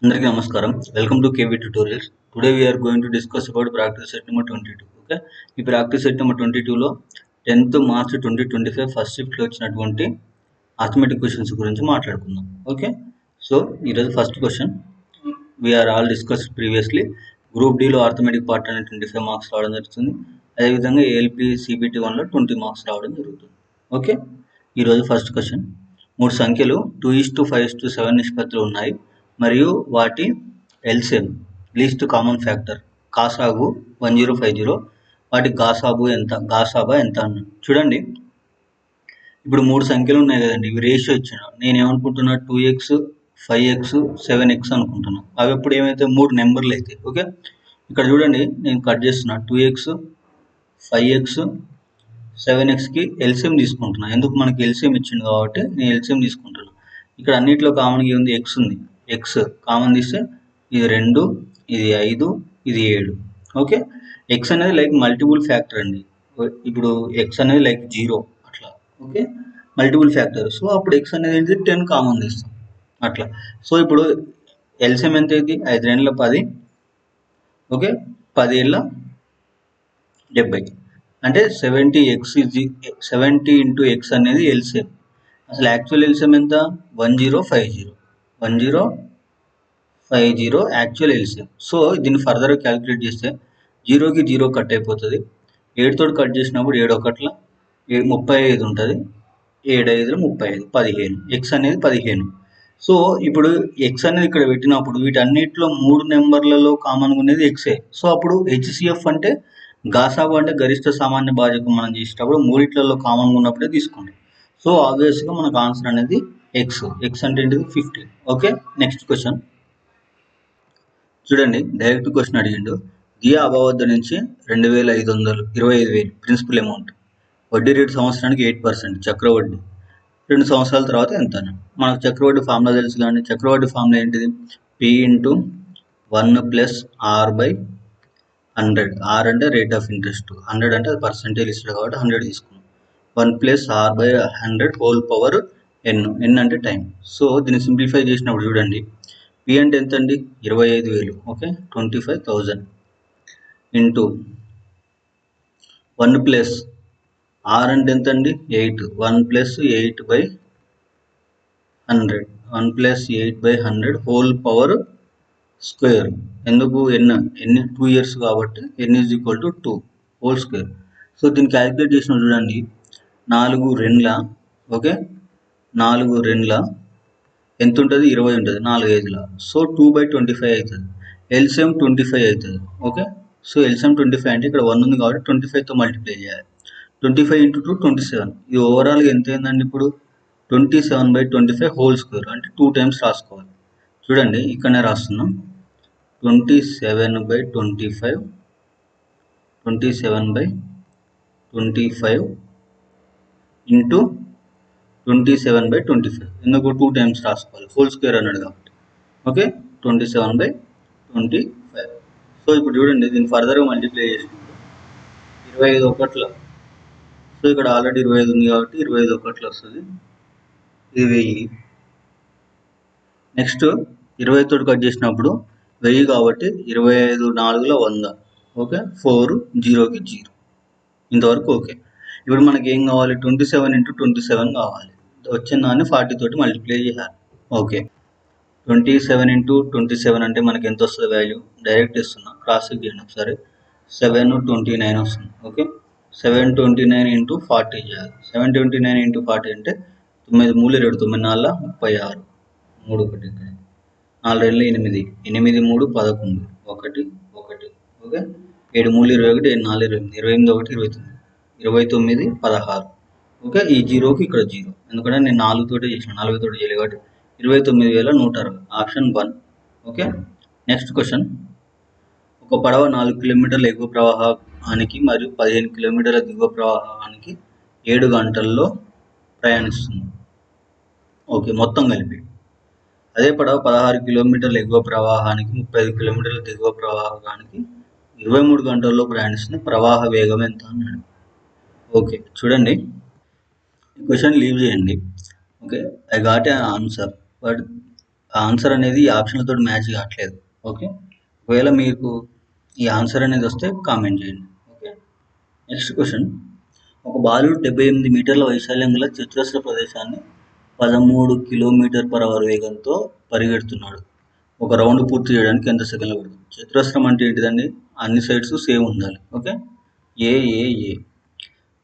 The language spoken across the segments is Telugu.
అందరికీ నమస్కారం. Welcome to KV tutorials. Today we are going to discuss about practice set number 22. Okay, ఈ ప్రాక్టీస్ సెట్ నెంబర్ 22లో 10th మార్చ్ 2025 ఫస్ట్ షిఫ్ట్లో వచ్చినటువంటి అర్థమెటిక్ క్వశ్చన్స్ గురించి మాట్లాడుకుందాం. ఓకే, సో ఈరోజు first question we are all discuss previously. Group డిలో అర్థమెటిక్ పార్ట్ అనేది 25 మార్క్స్ రావడం జరుగుతుంది. అదేవిధంగా ఏఎల్పి సిబిటి 1లో 20 మార్క్స్ రావడం జరుగుతుంది. ఓకే, ఈరోజు ఫస్ట్ క్వశ్చన్. 3 సంఖ్యలు 2:5:7 నిష్పత్తులు ఉన్నాయి మరియు వాటి ఎల్సిఎం లీస్ట్ కామన్ ఫ్యాక్టర్ కాసాగు 1050, వాటి గాసాబా ఎంత అన్నాడు. చూడండి, ఇప్పుడు 3 సంఖ్యలు ఉన్నాయి కదండి, ఇవి రేషియో ఇచ్చాను. నేను ఏమనుకుంటున్నా 2x 5x 7x అనుకుంటున్నా. అవి ఎప్పుడు ఏమైతే 3 నెంబర్లు అయితే. ఓకే, ఇక్కడ చూడండి, నేను కట్ చేస్తున్నా. 2x 5x 7xకి ఎల్సిఎం తీసుకుంటున్నా. ఎందుకు, మనకి ఎల్సిఎం ఇచ్చింది కాబట్టి నేను ఎల్సిఎం తీసుకుంటున్నా. ఇక్కడ అన్నిట్లో కామన్గా ఉంది, ఎక్స్ ఉంది. ఎక్స్ కామన్ తీస్తే ఇది 2, ఇది 5, ఇది 7. ఓకే, ఎక్స్ అనేది లైక్ మల్టిపుల్ ఫ్యాక్టర్ అండి. ఇప్పుడు ఎక్స్ అనేది లైక్ 0 అట్లా. Okay, multiple factor. సో అప్పుడు ఎక్స్ అనేది 10 కామన్ తీస్తాం అట్లా. సో ఇప్పుడు ఎల్సిఎం ఎంత అయింది? 5 2 10. ఓకే, 10 7 70. అంటే 70 ఇంటూ ఎక్స్ అనేది ఎల్సిఎం. అసలు యాక్చువల్ ఎల్సిఎం ఎంత? 1050 యాక్చువల్ ఎల్సిఎం. సో దీన్ని ఫర్దర్గా క్యాలిక్యులేట్ చేస్తే 0కి 0 కట్ అయిపోతుంది. 7 తోటి కట్ చేసినప్పుడు 7 1 35 ఉంటుంది. 7 5 35 15. ఎక్స్ అనేది 15. సో ఇప్పుడు ఎక్స్ అనేది ఇక్కడ పెట్టినప్పుడు వీటన్నిటిలో 3 నెంబర్లలో కామన్గా ఉన్నది ఎక్సే. సో అప్పుడు హెచ్సిఎఫ్ అంటే గాసాబా అంటే గరిష్ట సామాన్య భాజకం మనం చేసేటప్పుడు మూడిట్లలో కామన్గా ఉన్నప్పుడే తీసుకోండి. సో ఆబ్వియస్గా మనకు ఆన్సర్ అనేది ఎక్స్. ఎక్స్ అంటే ఏంటిది? 15. ఓకే, నెక్స్ట్ క్వశ్చన్ చూడండి. డైరెక్ట్ క్వశ్చన్ అడిగిండు. దియా అబావద్ద నుంచి 25,000 ప్రిన్సిపల్ అమౌంట్, వడ్డీ రేటు సంవత్సరానికి 8%, చక్రవడ్డీ 2 సంవత్సరాల తర్వాత ఎంత? మనకు చక్రవడ్డీ ఫార్ములా తెలుసు కానీ చక్రవడ్డీ ఫార్ములా ఏంటిది? P × 1 + R/100. R అంటే రేట్ ఆఫ్ ఇంట్రెస్ట్, 100 అంటే అది పర్సెంటేజ్ ఇస్తాడు కాబట్టి 100 తీసుకున్నాం. 1 + R/100 whole power n. n అంటే టైం. సో దీన్ని సింప్లిఫై చేసినప్పుడు చూడండి, P అంటే ఎంత అండి? 25,000. ఓకే, 25,000 ఇంటూ 1 + R అంటే ఎంత అండి? 8. 1 + 8/100. 1 + 8/100 హోల్ పవర్ స్క్వేర్. ఎందుకు? n 2 ఇయర్స్ కాబట్టి n = 2 హోల్ స్క్వేర్. సో దీన్ని క్యాలిక్యులేట్ చేసిన చూడండి, 4 2 ఓకే, 4 2 ఎంత ఉంటుంది? 20 ఉంటుంది. 4 5. సో 2/25 అవుతుంది. ఎల్సిఎం 25 అవుతుంది. ఓకే, సో ఎల్సిఎం 25 అంటే ఇక్కడ 1 ఉంది కాబట్టి 25తో మల్టిప్లై చేయాలి. 25 × 2 27. ఇది ఓవరాల్గా ఎంత అయిందండి? ఇప్పుడు 27/25 హోల్ స్క్వేర్ అంటే 2 టైమ్స్ రాసుకోవాలి. చూడండి, ఇక్కడనే రాస్తున్నాం. 27/25 ఇంటూ 27/25. ఎందుకు? 2 టైమ్స్ రాసుకోవాలి, హోల్ స్క్వేర్ అన్నాడు కాబట్టి. ఓకే, 27/25. సో ఇప్పుడు చూడండి, దీన్ని ఫర్దర్గా మల్టిప్లై చేసినప్పుడు 25 1. సో ఇక్కడ ఆల్రెడీ 25 ఉంది కాబట్టి 25 1 వస్తుంది. ఇది 1000. నెక్స్ట్ 20 తోటి కట్ చేసినప్పుడు 1000 కాబట్టి 25 4 100. ఓకే, 4 0కి 0. ఇంతవరకు ఓకే. ఇప్పుడు మనకి ఏం కావాలి? 27 × 27 కావాలి. వచ్చిన దాన్ని 40 తోటి మల్టిప్లై చేయాలి. ఓకే, 27 × 27 అంటే మనకి ఎంత వస్తుంది వాల్యూ? డైరెక్ట్ ఇస్తున్నా, క్రాస్ చెక్ చేయండి ఒకసారి. 729 వస్తుంది. ఓకే, 729 × 40 చేయాలి. 729 × 40 అంటే 9 3 2 9 4 36. 3 1 ఇక్కడ 4 2 8 8 3 11 1 1. ఓకే, 7 3 21 7 4 28 28 1 29 16. ఓకే, ఈ 0కి ఇక్కడ 0, ఎందుకంటే నేను 4 తోటి చేసిన, 4 తోటి చేయలేదు కాబట్టి 29,160. ఆప్షన్ 1. Okay, next question. ఒక పడవ 4 కిలోమీటర్ల ఎగువ ప్రవాహానికి మరియు 15 కిలోమీటర్ల దిగువ ప్రవాహానికి 7 గంటల్లో ప్రయాణిస్తుంది. ఓకే, మొత్తం కలిపి. అదే పడవ 16 కిలోమీటర్ల ఎగువ ప్రవాహానికి 35 కిలోమీటర్ల దిగువ ప్రవాహానికి 23 గంటల్లో ప్రయాణిస్తుంది. ప్రవాహ వేగం ఎంత అన్నాడు. ఓకే, చూడండి, ఈ క్వశ్చన్ లీవ్ చేయండి. Okay, I got a answer, but answer అనేది ఈ ఆప్షన్లతో మ్యాచ్ కావట్లేదు. ఓకే, ఒకవేళ మీకు ఈ ఆన్సర్ అనేది వస్తే కామెంట్ చేయండి. Okay, next question. ఒక బాలుడు 78 మీటర్ల వైశాల్యం గల చతురస్ర ప్రదేశాన్ని 13 km/h వేగంతో పరిగెడుతున్నాడు. ఒక రౌండ్ పూర్తి చేయడానికి ఎంత సెకండ్లు పడుతుంది? చతురస్రం అంటే ఏంటిదండి? అన్ని సైడ్స్ సేమ్ ఉండాలి. ఓకే, ఏ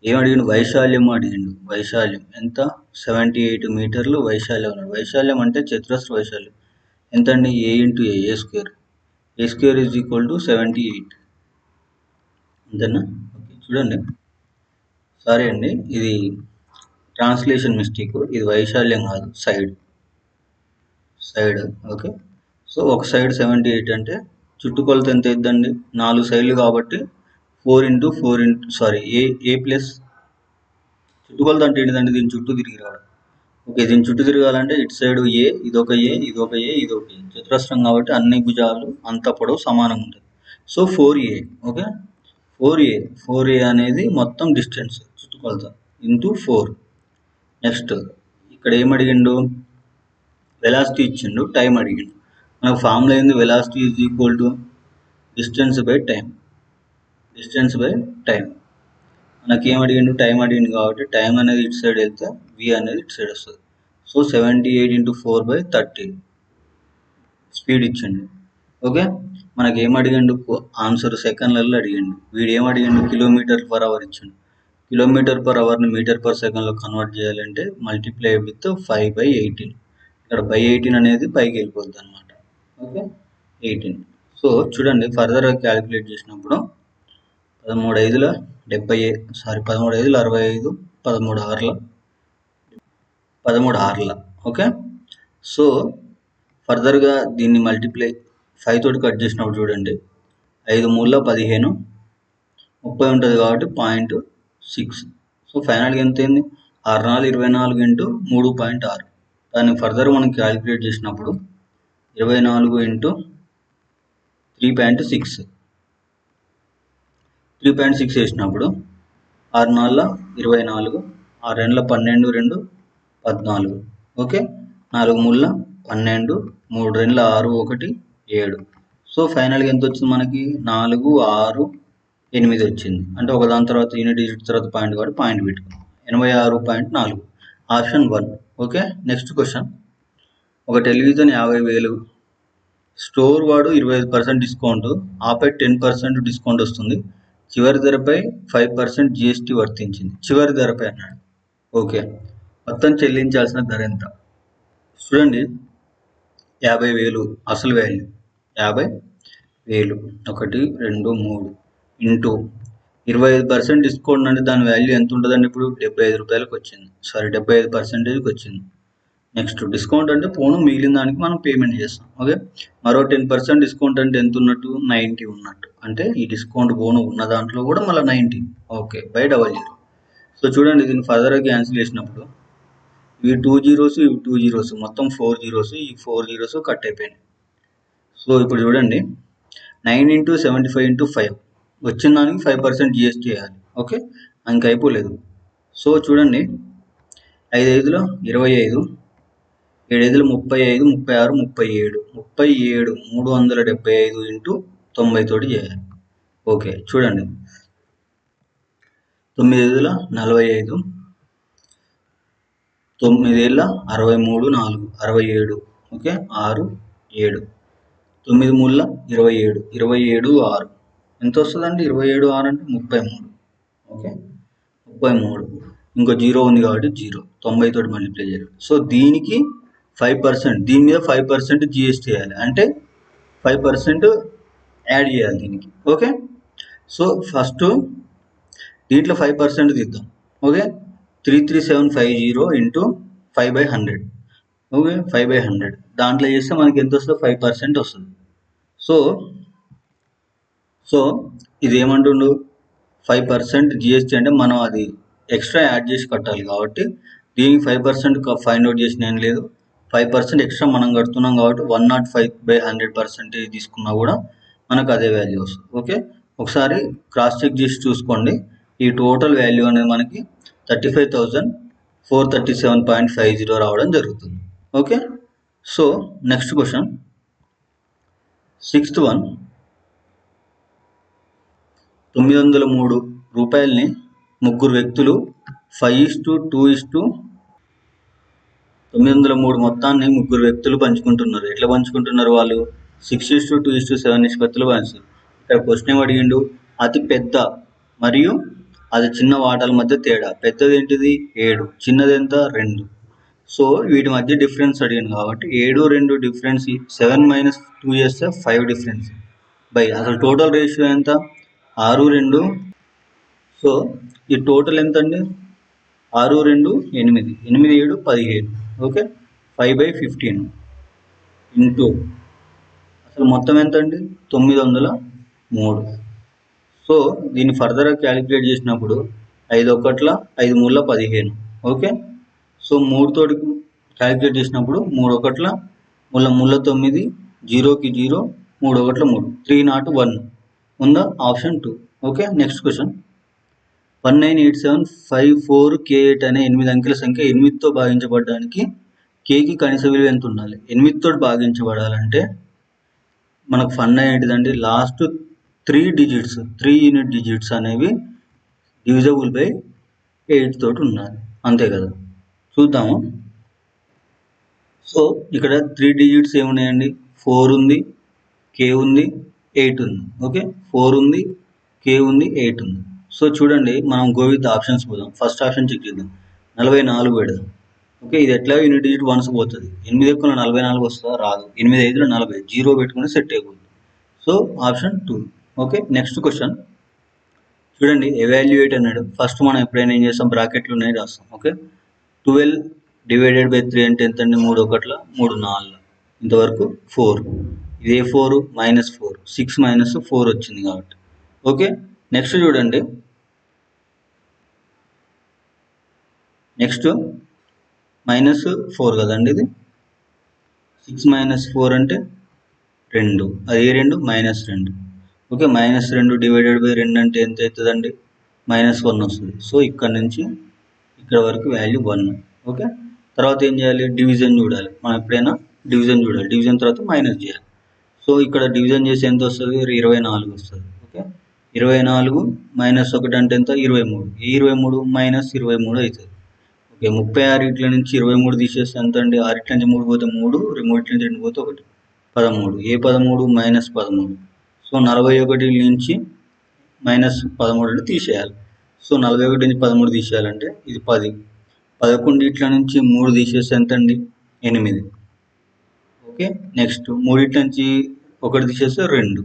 ఏం అడిగిండు? వైశాల్యం అడిగిండు. వైశాల్యం ఎంత? 78 మీటర్లు వైశాల్యం అన్నాడు. వైశాల్యం అంటే చతురస్ర వైశాల్యం ఎంత అండి? A into A square. A square is equal to 78. అంతేనా? ఓకే, చూడండి, సారీ అండి, ఇది ట్రాన్స్లేషన్ మిస్టేక్. ఇది వైశాల్యం కాదు, సైడ్. ఓకే, సో ఒక సైడ్ 78 అంటే చుట్టుకొలత ఎంత అవుతుందండి? 4 సైడ్లు కాబట్టి 4 ఏ ప్లస్ చుట్టుకొలత అంటే ఏంటిదండి? దీని చుట్టూ తిరిగి రావడం. ఓకే, దీని చుట్టూ తిరగాలంటే ఇటు సైడ్ ఏ, ఇదొక ఏ, ఇదొక ఏ, ఇదొక ఏ. చతురస్రం కాబట్టి అన్ని భుజాలు అంత పొడవు సమానంగా ఉంటుంది. So 4a. ఓకే, 4a అనేది మొత్తం డిస్టెన్స్ చుట్టుకొలత ఇంటూ 4. నెక్స్ట్ ఇక్కడ ఏం అడిగిండు? వెలాసిటీ ఇచ్చిండు, టైం అడిగిండు. మనకు ఫార్ములా ఏంది? Velocity is equal to distance by time. మనకి ఏం అడిగిండు? టైం అడిగిండు కాబట్టి టైం అనేది ఇటు సైడ్ వెళ్తే v అనేది ఇటు సైడ్ వస్తుంది. సో 78 × 4/30 స్పీడ్ ఇచ్చిండు. ఓకే, మనకి ఏం అడిగిండు? ఆన్సర్ సెకండ్లలో అడిగిండు. వీడు ఏం అడిగిండు? km/h ఇచ్చిండు. km/hని m/s కన్వర్ట్ చేయాలంటే మల్టిప్లై విత్ 5/18. ఇక్కడ by 18 అనేది పైకి వెళ్ళిపోద్ది అనమాట. ఓకే, 18. సో చూడండి, ఫర్దర్గా క్యాలిక్యులేట్ చేసినప్పుడు 13 5 65, 13 6. ఓకే, సో ఫర్దర్గా దీన్ని మల్టిప్లై 5 తోటి కట్ చేసినప్పుడు చూడండి, 5 3 15, 30 ఉంటుంది కాబట్టి 0.6. సో ఫైనల్గా ఎంత అయింది? 6 4 24 × 3.6. దాన్ని ఫర్దర్ మనం క్యాలిక్యులేట్ చేసినప్పుడు 24 × 3.6. 3.6 వేసినప్పుడు 6 4 24, 6 2 12, 2 14. ఓకే, 4 3 12, 3 2 6 1 7. సో ఫైనల్గా ఎంత వచ్చింది మనకి? 4 6 8 వచ్చింది. అంటే ఒక దాని తర్వాత యూనిట్ డిజిట్ తర్వాత పాయింట్ కాబట్టి పాయింట్ పెట్టుకున్నాం. 86.4 ఆప్షన్ 1. Okay, next question. ఒక టెలివిజన్ 50,000, స్టోర్ వాడు 25% డిస్కౌంట్, ఆపై 10% డిస్కౌంట్ వస్తుంది. చివరి ధరపై 5% GST వర్తించింది. చివరి ధరపై అన్నాడు. ఓకే, మొత్తం చెల్లించాల్సిన ధర ఎంత? చూడండి, 50,000 అసలు వాల్యూ 50,000. 1 2 3 ఇంటూ 25% డిస్కౌంట్ అంటే దాని వాల్యూ ఎంత ఉంటుందండి? ఇప్పుడు 75 రూపాయలకు వచ్చింది. 75% వచ్చింది. నెక్స్ట్ డిస్కౌంట్ అంటే పోను మిగిలిన దానికి మనం పేమెంట్ చేస్తాం. ఓకే, మరో 10% డిస్కౌంట్ అంటే ఎంత ఉన్నట్టు? 90 ఉన్నట్టు. అంటే ఈ డిస్కౌంట్ పోను ఉన్న దాంట్లో కూడా మళ్ళీ 90. Okay, by 00. సో చూడండి, దీన్ని ఫర్దర్గా క్యాన్సిల్ చేసినప్పుడు ఇవి 2 zeros, ఇవి 2 zeros, మొత్తం 4 zeros. ఈ 4 zeros కట్ అయిపోయినాయి. సో ఇప్పుడు చూడండి, 9 × 75 × 5 వచ్చిన దానికి 5% GST వేయాలి. ఓకే, ఇంక అయిపోలేదు. సో చూడండి, 5 5 25, 7 5 35, 36 37, 375 × 90 తోటి చేయాలి. ఓకే, చూడండి, 9 5 45, 9 63 4 67. ఓకే, 6 7, 9 3 27, 27 6 ఎంత వస్తుందండి? 27 6 అంటే 33. ఓకే, 33. ఇంకో 0 ఉంది కాబట్టి 0, 90 తోటి మల్టిప్లై చేయాలి. సో దీనికి 5%, దీని మీద 5% GST వేయాలి. అంటే 5% యాడ్ చేయాలి దీనికి. ఓకే, సో ఫస్ట్ దీంట్లో 5% తీద్దాం. ఓకే, 33750 × 5/100. ఓకే, 5/100 దాంట్లో చేస్తే మనకి ఎంత వస్తుంది? 5% వస్తుంది. సో ఇది ఏమంటుండు? 5% GST అంటే మనం అది ఎక్స్ట్రా యాడ్ చేసి కట్టాలి కాబట్టి దీనికి 5% ఫైండ్ అవుట్ చేసిన ఏం లేదు. 5% ఎక్స్ట్రా మనం కడుతున్నాం కాబట్టి 105/100% తీసుకున్నా కూడా మనకు అదే వాల్యూ వస్తుంది. ఓకే, ఒకసారి క్రాస్ చెక్ చేసి చూసుకోండి. ఈ టోటల్ వాల్యూ అనేది మనకి 35,437.50 రావడం జరుగుతుంది. Okay, so next question, sixth one, 903 రూపాయలని ముగ్గురు వ్యక్తులు 5:2:903 మొత్తాన్ని ముగ్గురు వ్యక్తులు పంచుకుంటున్నారు. ఎట్లా పంచుకుంటున్నారు వాళ్ళు? 6:2:7 నిష్పత్తిలో పంచుతారు. ఇక్కడ క్వశ్చన్ ఏం అడిగిండు? అతి పెద్ద మరియు అది చిన్న వాటాల మధ్య తేడా. పెద్దది ఏంటిది? 7, చిన్నది ఎంత? 2. సో వీటి మధ్య డిఫరెన్స్ అడిగింది కాబట్టి 7, 2 డిఫరెన్స్ 7 - 2 చేస్తే 5 డిఫరెన్స్ బై అసలు టోటల్ రేషియో ఎంత? 6, 2. సో ఈ టోటల్ ఎంత అండి? 6, 2 8, 8, 7 15. ఓకే, 5/15 ఇంటూ అసలు మొత్తం ఎంత అండి? 903. సో దీన్ని ఫర్దర్గా క్యాలిక్యులేట్ చేసినప్పుడు 5 1 5 3 15. ఓకే, సో 3 తోటి క్యాలిక్యులేట్ చేసినప్పుడు 3 1 3 3 9, 0కి 0, 3 1 3, 3 0 1 ఉందా? Option 2. Okay, next question, 198754K8 అనే 8 అంకెల సంఖ్య 8తో భాగించబడడానికి కేకి కనీస విలువ ఎంత ఉండాలి? 8తో భాగించబడాలంటే మనకు ఫన్ ఏంటిదండి? లాస్ట్ 3 యూనిట్ డిజిట్స్ అనేవి డివిజబుల్ బై 8 తోటి ఉండాలి, అంతే కదా. చూద్దాము. సో ఇక్కడ 3 డిజిట్స్ ఏమున్నాయండి? 4 ఉంది, K ఉంది, 8 ఉంది. ఓకే, 4 ఉంది, K ఉంది, 8 ఉంది. సో చూడండి, మనం గో విత్ ఆప్షన్స్ పోదాం. ఫస్ట్ ఆప్షన్ చెక్ చేద్దాం, 44 పెడదాం. ఓకే, ఇది ఎట్లా యూనిట్ డిజిట్ వన్స్ పోతుంది. 8 ఎక్కువ 44 వస్తుందా? రాదు. 8 5 40, 0 పెట్టుకుని సెట్ అయిపోతుంది. So option 2. Okay, next question చూడండి, ఎవాల్యుయేట్ అన్నాడు. ఫస్ట్ మనం ఎప్పుడైనా ఏం చేస్తాం? బ్రాకెట్లు ఉన్నాయి రాస్తాం. ఓకే, 12 డివైడెడ్ బై 3 అంటే ఎంత అండి? 3 1 3 4, ఇంతవరకు 4. ఇదే 4 -4, 6 - 4 వచ్చింది కాబట్టి. ఓకే, నెక్స్ట్ చూడండి, నెక్స్ట్ -4 కదండి ఇది. 6 - 4 అంటే 2, అది ఏ 2? -2. ఓకే, -2 డివైడెడ్ బై 2 అంటే ఎంత అవుతుందండి? -1 వస్తుంది. సో ఇక్కడ నుంచి ఇక్కడ వరకు వాల్యూ 1. ఓకే, తర్వాత ఏం చేయాలి? డివిజన్ చూడాలి. మనం ఎప్పుడైనా డివిజన్ చూడాలి. డివిజన్ తర్వాత మైనస్ చేయాలి. సో ఇక్కడ డివిజన్ చేసి ఎంత వస్తుంది? 24 వస్తుంది. ఓకే, 24 -1 అంటే ఎంత? 23. ఈ 23 -23 అవుతుంది. ఓకే, 36 ఇట్ల నుంచి 23 తీసేస్తే ఎంత అండి? 6 ఇట్ల నుంచి 3 పోతే 3, 3 ఇట్ల నుంచి 2 పోతే 1, 13. ఏ 13? -13. సో 41 నుంచి -13 తీసేయాలి. సో 41 నుంచి 13 తీసేయాలంటే ఇది 10. 11 ఇట్ల నుంచి 3 తీసేస్తే ఎంత అండి? 8. ఓకే, నెక్స్ట్ 3 ఇట్ల నుంచి 1 తీసేస్తే 2.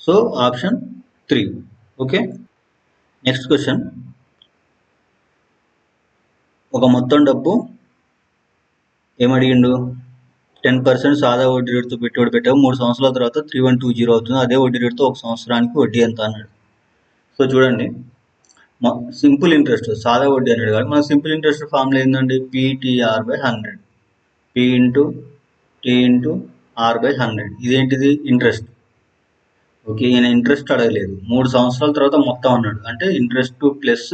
So option 3. Okay, next question, ఒక మొత్తం డబ్బు ఏమడిగిండు? 10% సాదా వడ్డీ రేటుతో పెట్టుబడి పెట్టావు, 3 సంవత్సరాల తర్వాత 3120 అవుతుంది. అదే వడ్డీ రేటుతో 1 సంవత్సరానికి వడ్డీ ఎంత అన్నాడు. సో చూడండి, సింపుల్ ఇంట్రెస్ట్ సాదా వడ్డీ అన్నాడు కాబట్టి మన సింపుల్ ఇంట్రెస్ట్ ఫార్ములా ఏంటండి? PTR/100, P × T × R/100. ఇదేంటిది? ఇంట్రెస్ట్. ఓకే, ఈయన ఇంట్రెస్ట్ అడగలేదు, 3 సంవత్సరాల తర్వాత మొత్తం అన్నాడు. అంటే ఇంట్రెస్ట్ ప్లస్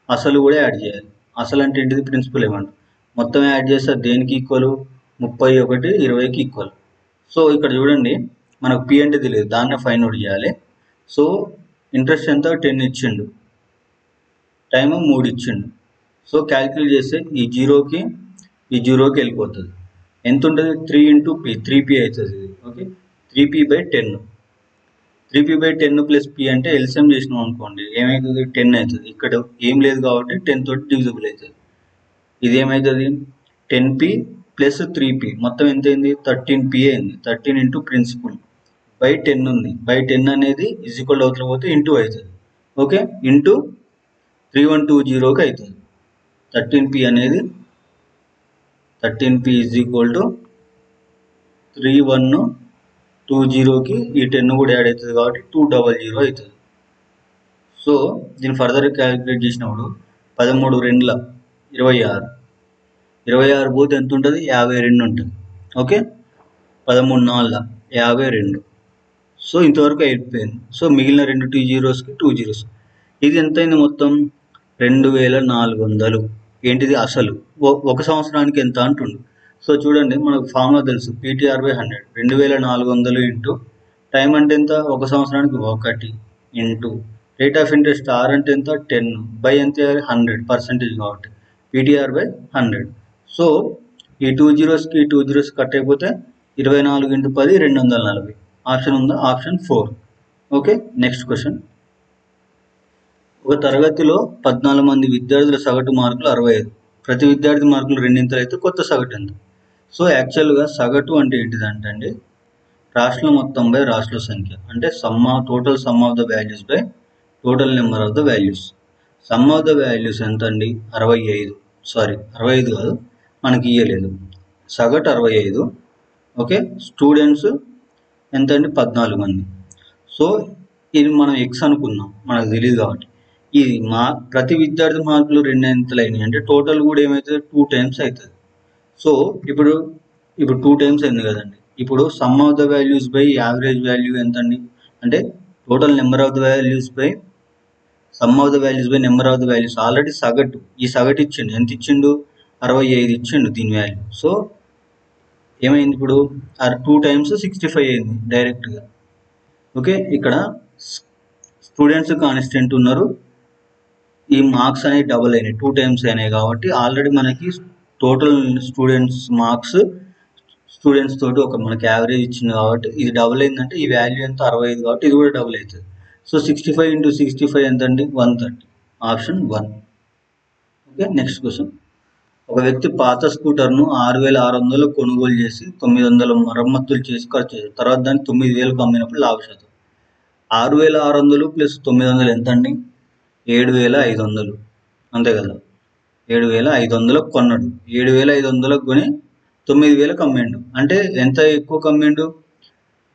అసలు కూడా యాడ్ చేయాలి. అసలు అంటే ఏంటిది? Principal amount. మొత్తం యాడ్ చేస్తే దేనికి ఈక్వల్? 31 20కి ఈక్వల్. సో ఇక్కడ చూడండి, మనకు P అంటే తెలియదు, దాన్నే ఫైండ్ అవుట్ చేయాలి. సో ఇంట్రెస్ట్ ఎంత? 10 ఇచ్చిండు, టైం 3 ఇచ్చిండు. సో క్యాలిక్యులేట్ చేస్తే ఈ 0కి వెళ్ళిపోతుంది. ఎంత ఉంటుంది? 3 × P, 3P అవుతుంది ఇది. Okay, 3P/10. 3P/10 + P అంటే ఎల్సిఎం చేసినాం అనుకోండి, ఏమవుతుంది? 10 అవుతుంది. ఇక్కడ ఏం లేదు కాబట్టి 10 తోటి డివిజిబుల్ అవుతుంది. ఇది ఏమవుతుంది? 10P + 3P మొత్తం ఎంత అయింది? 13P అయింది. 13 × ప్రిన్సిపల్ బై 10 ఉంది. బై 10 అనేది ఈక్వల్ అవుతుంది పోతే ఇంటూ అవుతుంది. ఓకే, ఇంటూ 3120కి అవుతుంది. 13P అనేది 13P = 3120కి ఈ 10 కూడా యాడ్ అవుతుంది కాబట్టి 200 అవుతుంది. సో దీన్ని ఫర్దర్ క్యాలిక్యులేట్ చేసినప్పుడు 13 2 26, 26 పోతే ఎంత ఉంటుంది? 52 ఉంటుంది. ఓకే, 13 4 52. సో ఇంతవరకు అయిపోయింది. సో మిగిలిన 2 2 జీరోస్కి 2 జీరోస్. ఇది ఎంత అయింది? మొత్తం 2400. ఏంటిది? అసలు 1 సంవత్సరానికి ఎంత అంటుండు. సో చూడండి, మనకు ఫార్ములా తెలుసు, PT/100 2400 ఇంటూ టైం అంటే ఎంత, 1 సంవత్సరానికి 1 into rate of interest R అంటే ఎంత 10 బై ఎంత 100% కాబట్టి PT/100. సో ఈ 2 zeros కి 2 zeros కట్ అయిపోతే 24 × 10 240. ఆప్షన్ ఉందా? ఆప్షన్ 4. Okay, next question. ఒక తరగతిలో 14 మంది విద్యార్థుల సగటు మార్కులు 65. ప్రతి విద్యార్థి మార్కులు రెండింతలు అయితే కొత్త సగటు ఎంత? సో యాక్చువల్గా సగటు అంటే ఏంటిదంటే అండి, రాష్ట్రం మొత్తం బై రాష్ట్రాల సంఖ్య, అంటే total some of the values by total number of the values. Some of the values ఎంత అండి? 65 కాదు, మనకి ఇయ్యలేదు. సగటు 65. ఓకే, స్టూడెంట్స్ ఎంత అండి? 14 మంది. సో ఇది మనం ఎక్స్ అనుకుందాం, మనకు తెలియదు కాబట్టి. ఇది ప్రతి విద్యార్థి మార్కులు రెండింతలు అయినాయి అంటే టోటల్ కూడా ఏమవుతుంది? 2 times అవుతుంది. సో ఇప్పుడు 2 times అయింది కదండి. ఇప్పుడు some of the values by average value ఎంత అండి? అంటే total number of the values by some of the values by number of the values. Already సగటు, ఈ సగటు ఇచ్చిండు. ఎంత ఇచ్చిండు? 65 ఇచ్చిండు దీని వాల్యూ. సో ఏమైంది ఇప్పుడు? 2 times 65 అయింది డైరెక్ట్గా. ఓకే, ఇక్కడ స్టూడెంట్స్ కాన్స్టెంట్ ఉన్నారు, ఈ మార్క్స్ అనేవి డబుల్ అయినాయి, 2 times అయినాయి కాబట్టి ఆల్రెడీ మనకి టోటల్ స్టూడెంట్స్ తోటి మనకి యావరేజ్ ఇచ్చింది కాబట్టి ఇది డబుల్ అయిందంటే ఈ వాల్యూ ఎంత? 65 కాబట్టి ఇది కూడా డబుల్ అవుతుంది. సో 65 × 65 ఎంత అండి? 130. ఆప్షన్ 1. Okay, next question. ఒక వ్యక్తి పాత స్కూటర్ను 6600 కొనుగోలు చేసి 900 మరమ్మతులు చేసి ఖర్చు చేశారు. తర్వాత దాన్ని 9000కు అమ్మినప్పుడు లాభశాతం. 6600 ప్లస్ 900 ఎంత అండి? 7500. అంతే కదా, 7500కు కొన్నాడు. 7500కు కొని 9000కు అమ్మిండు. అంటే ఎంత ఎక్కువ కమ్మిండు?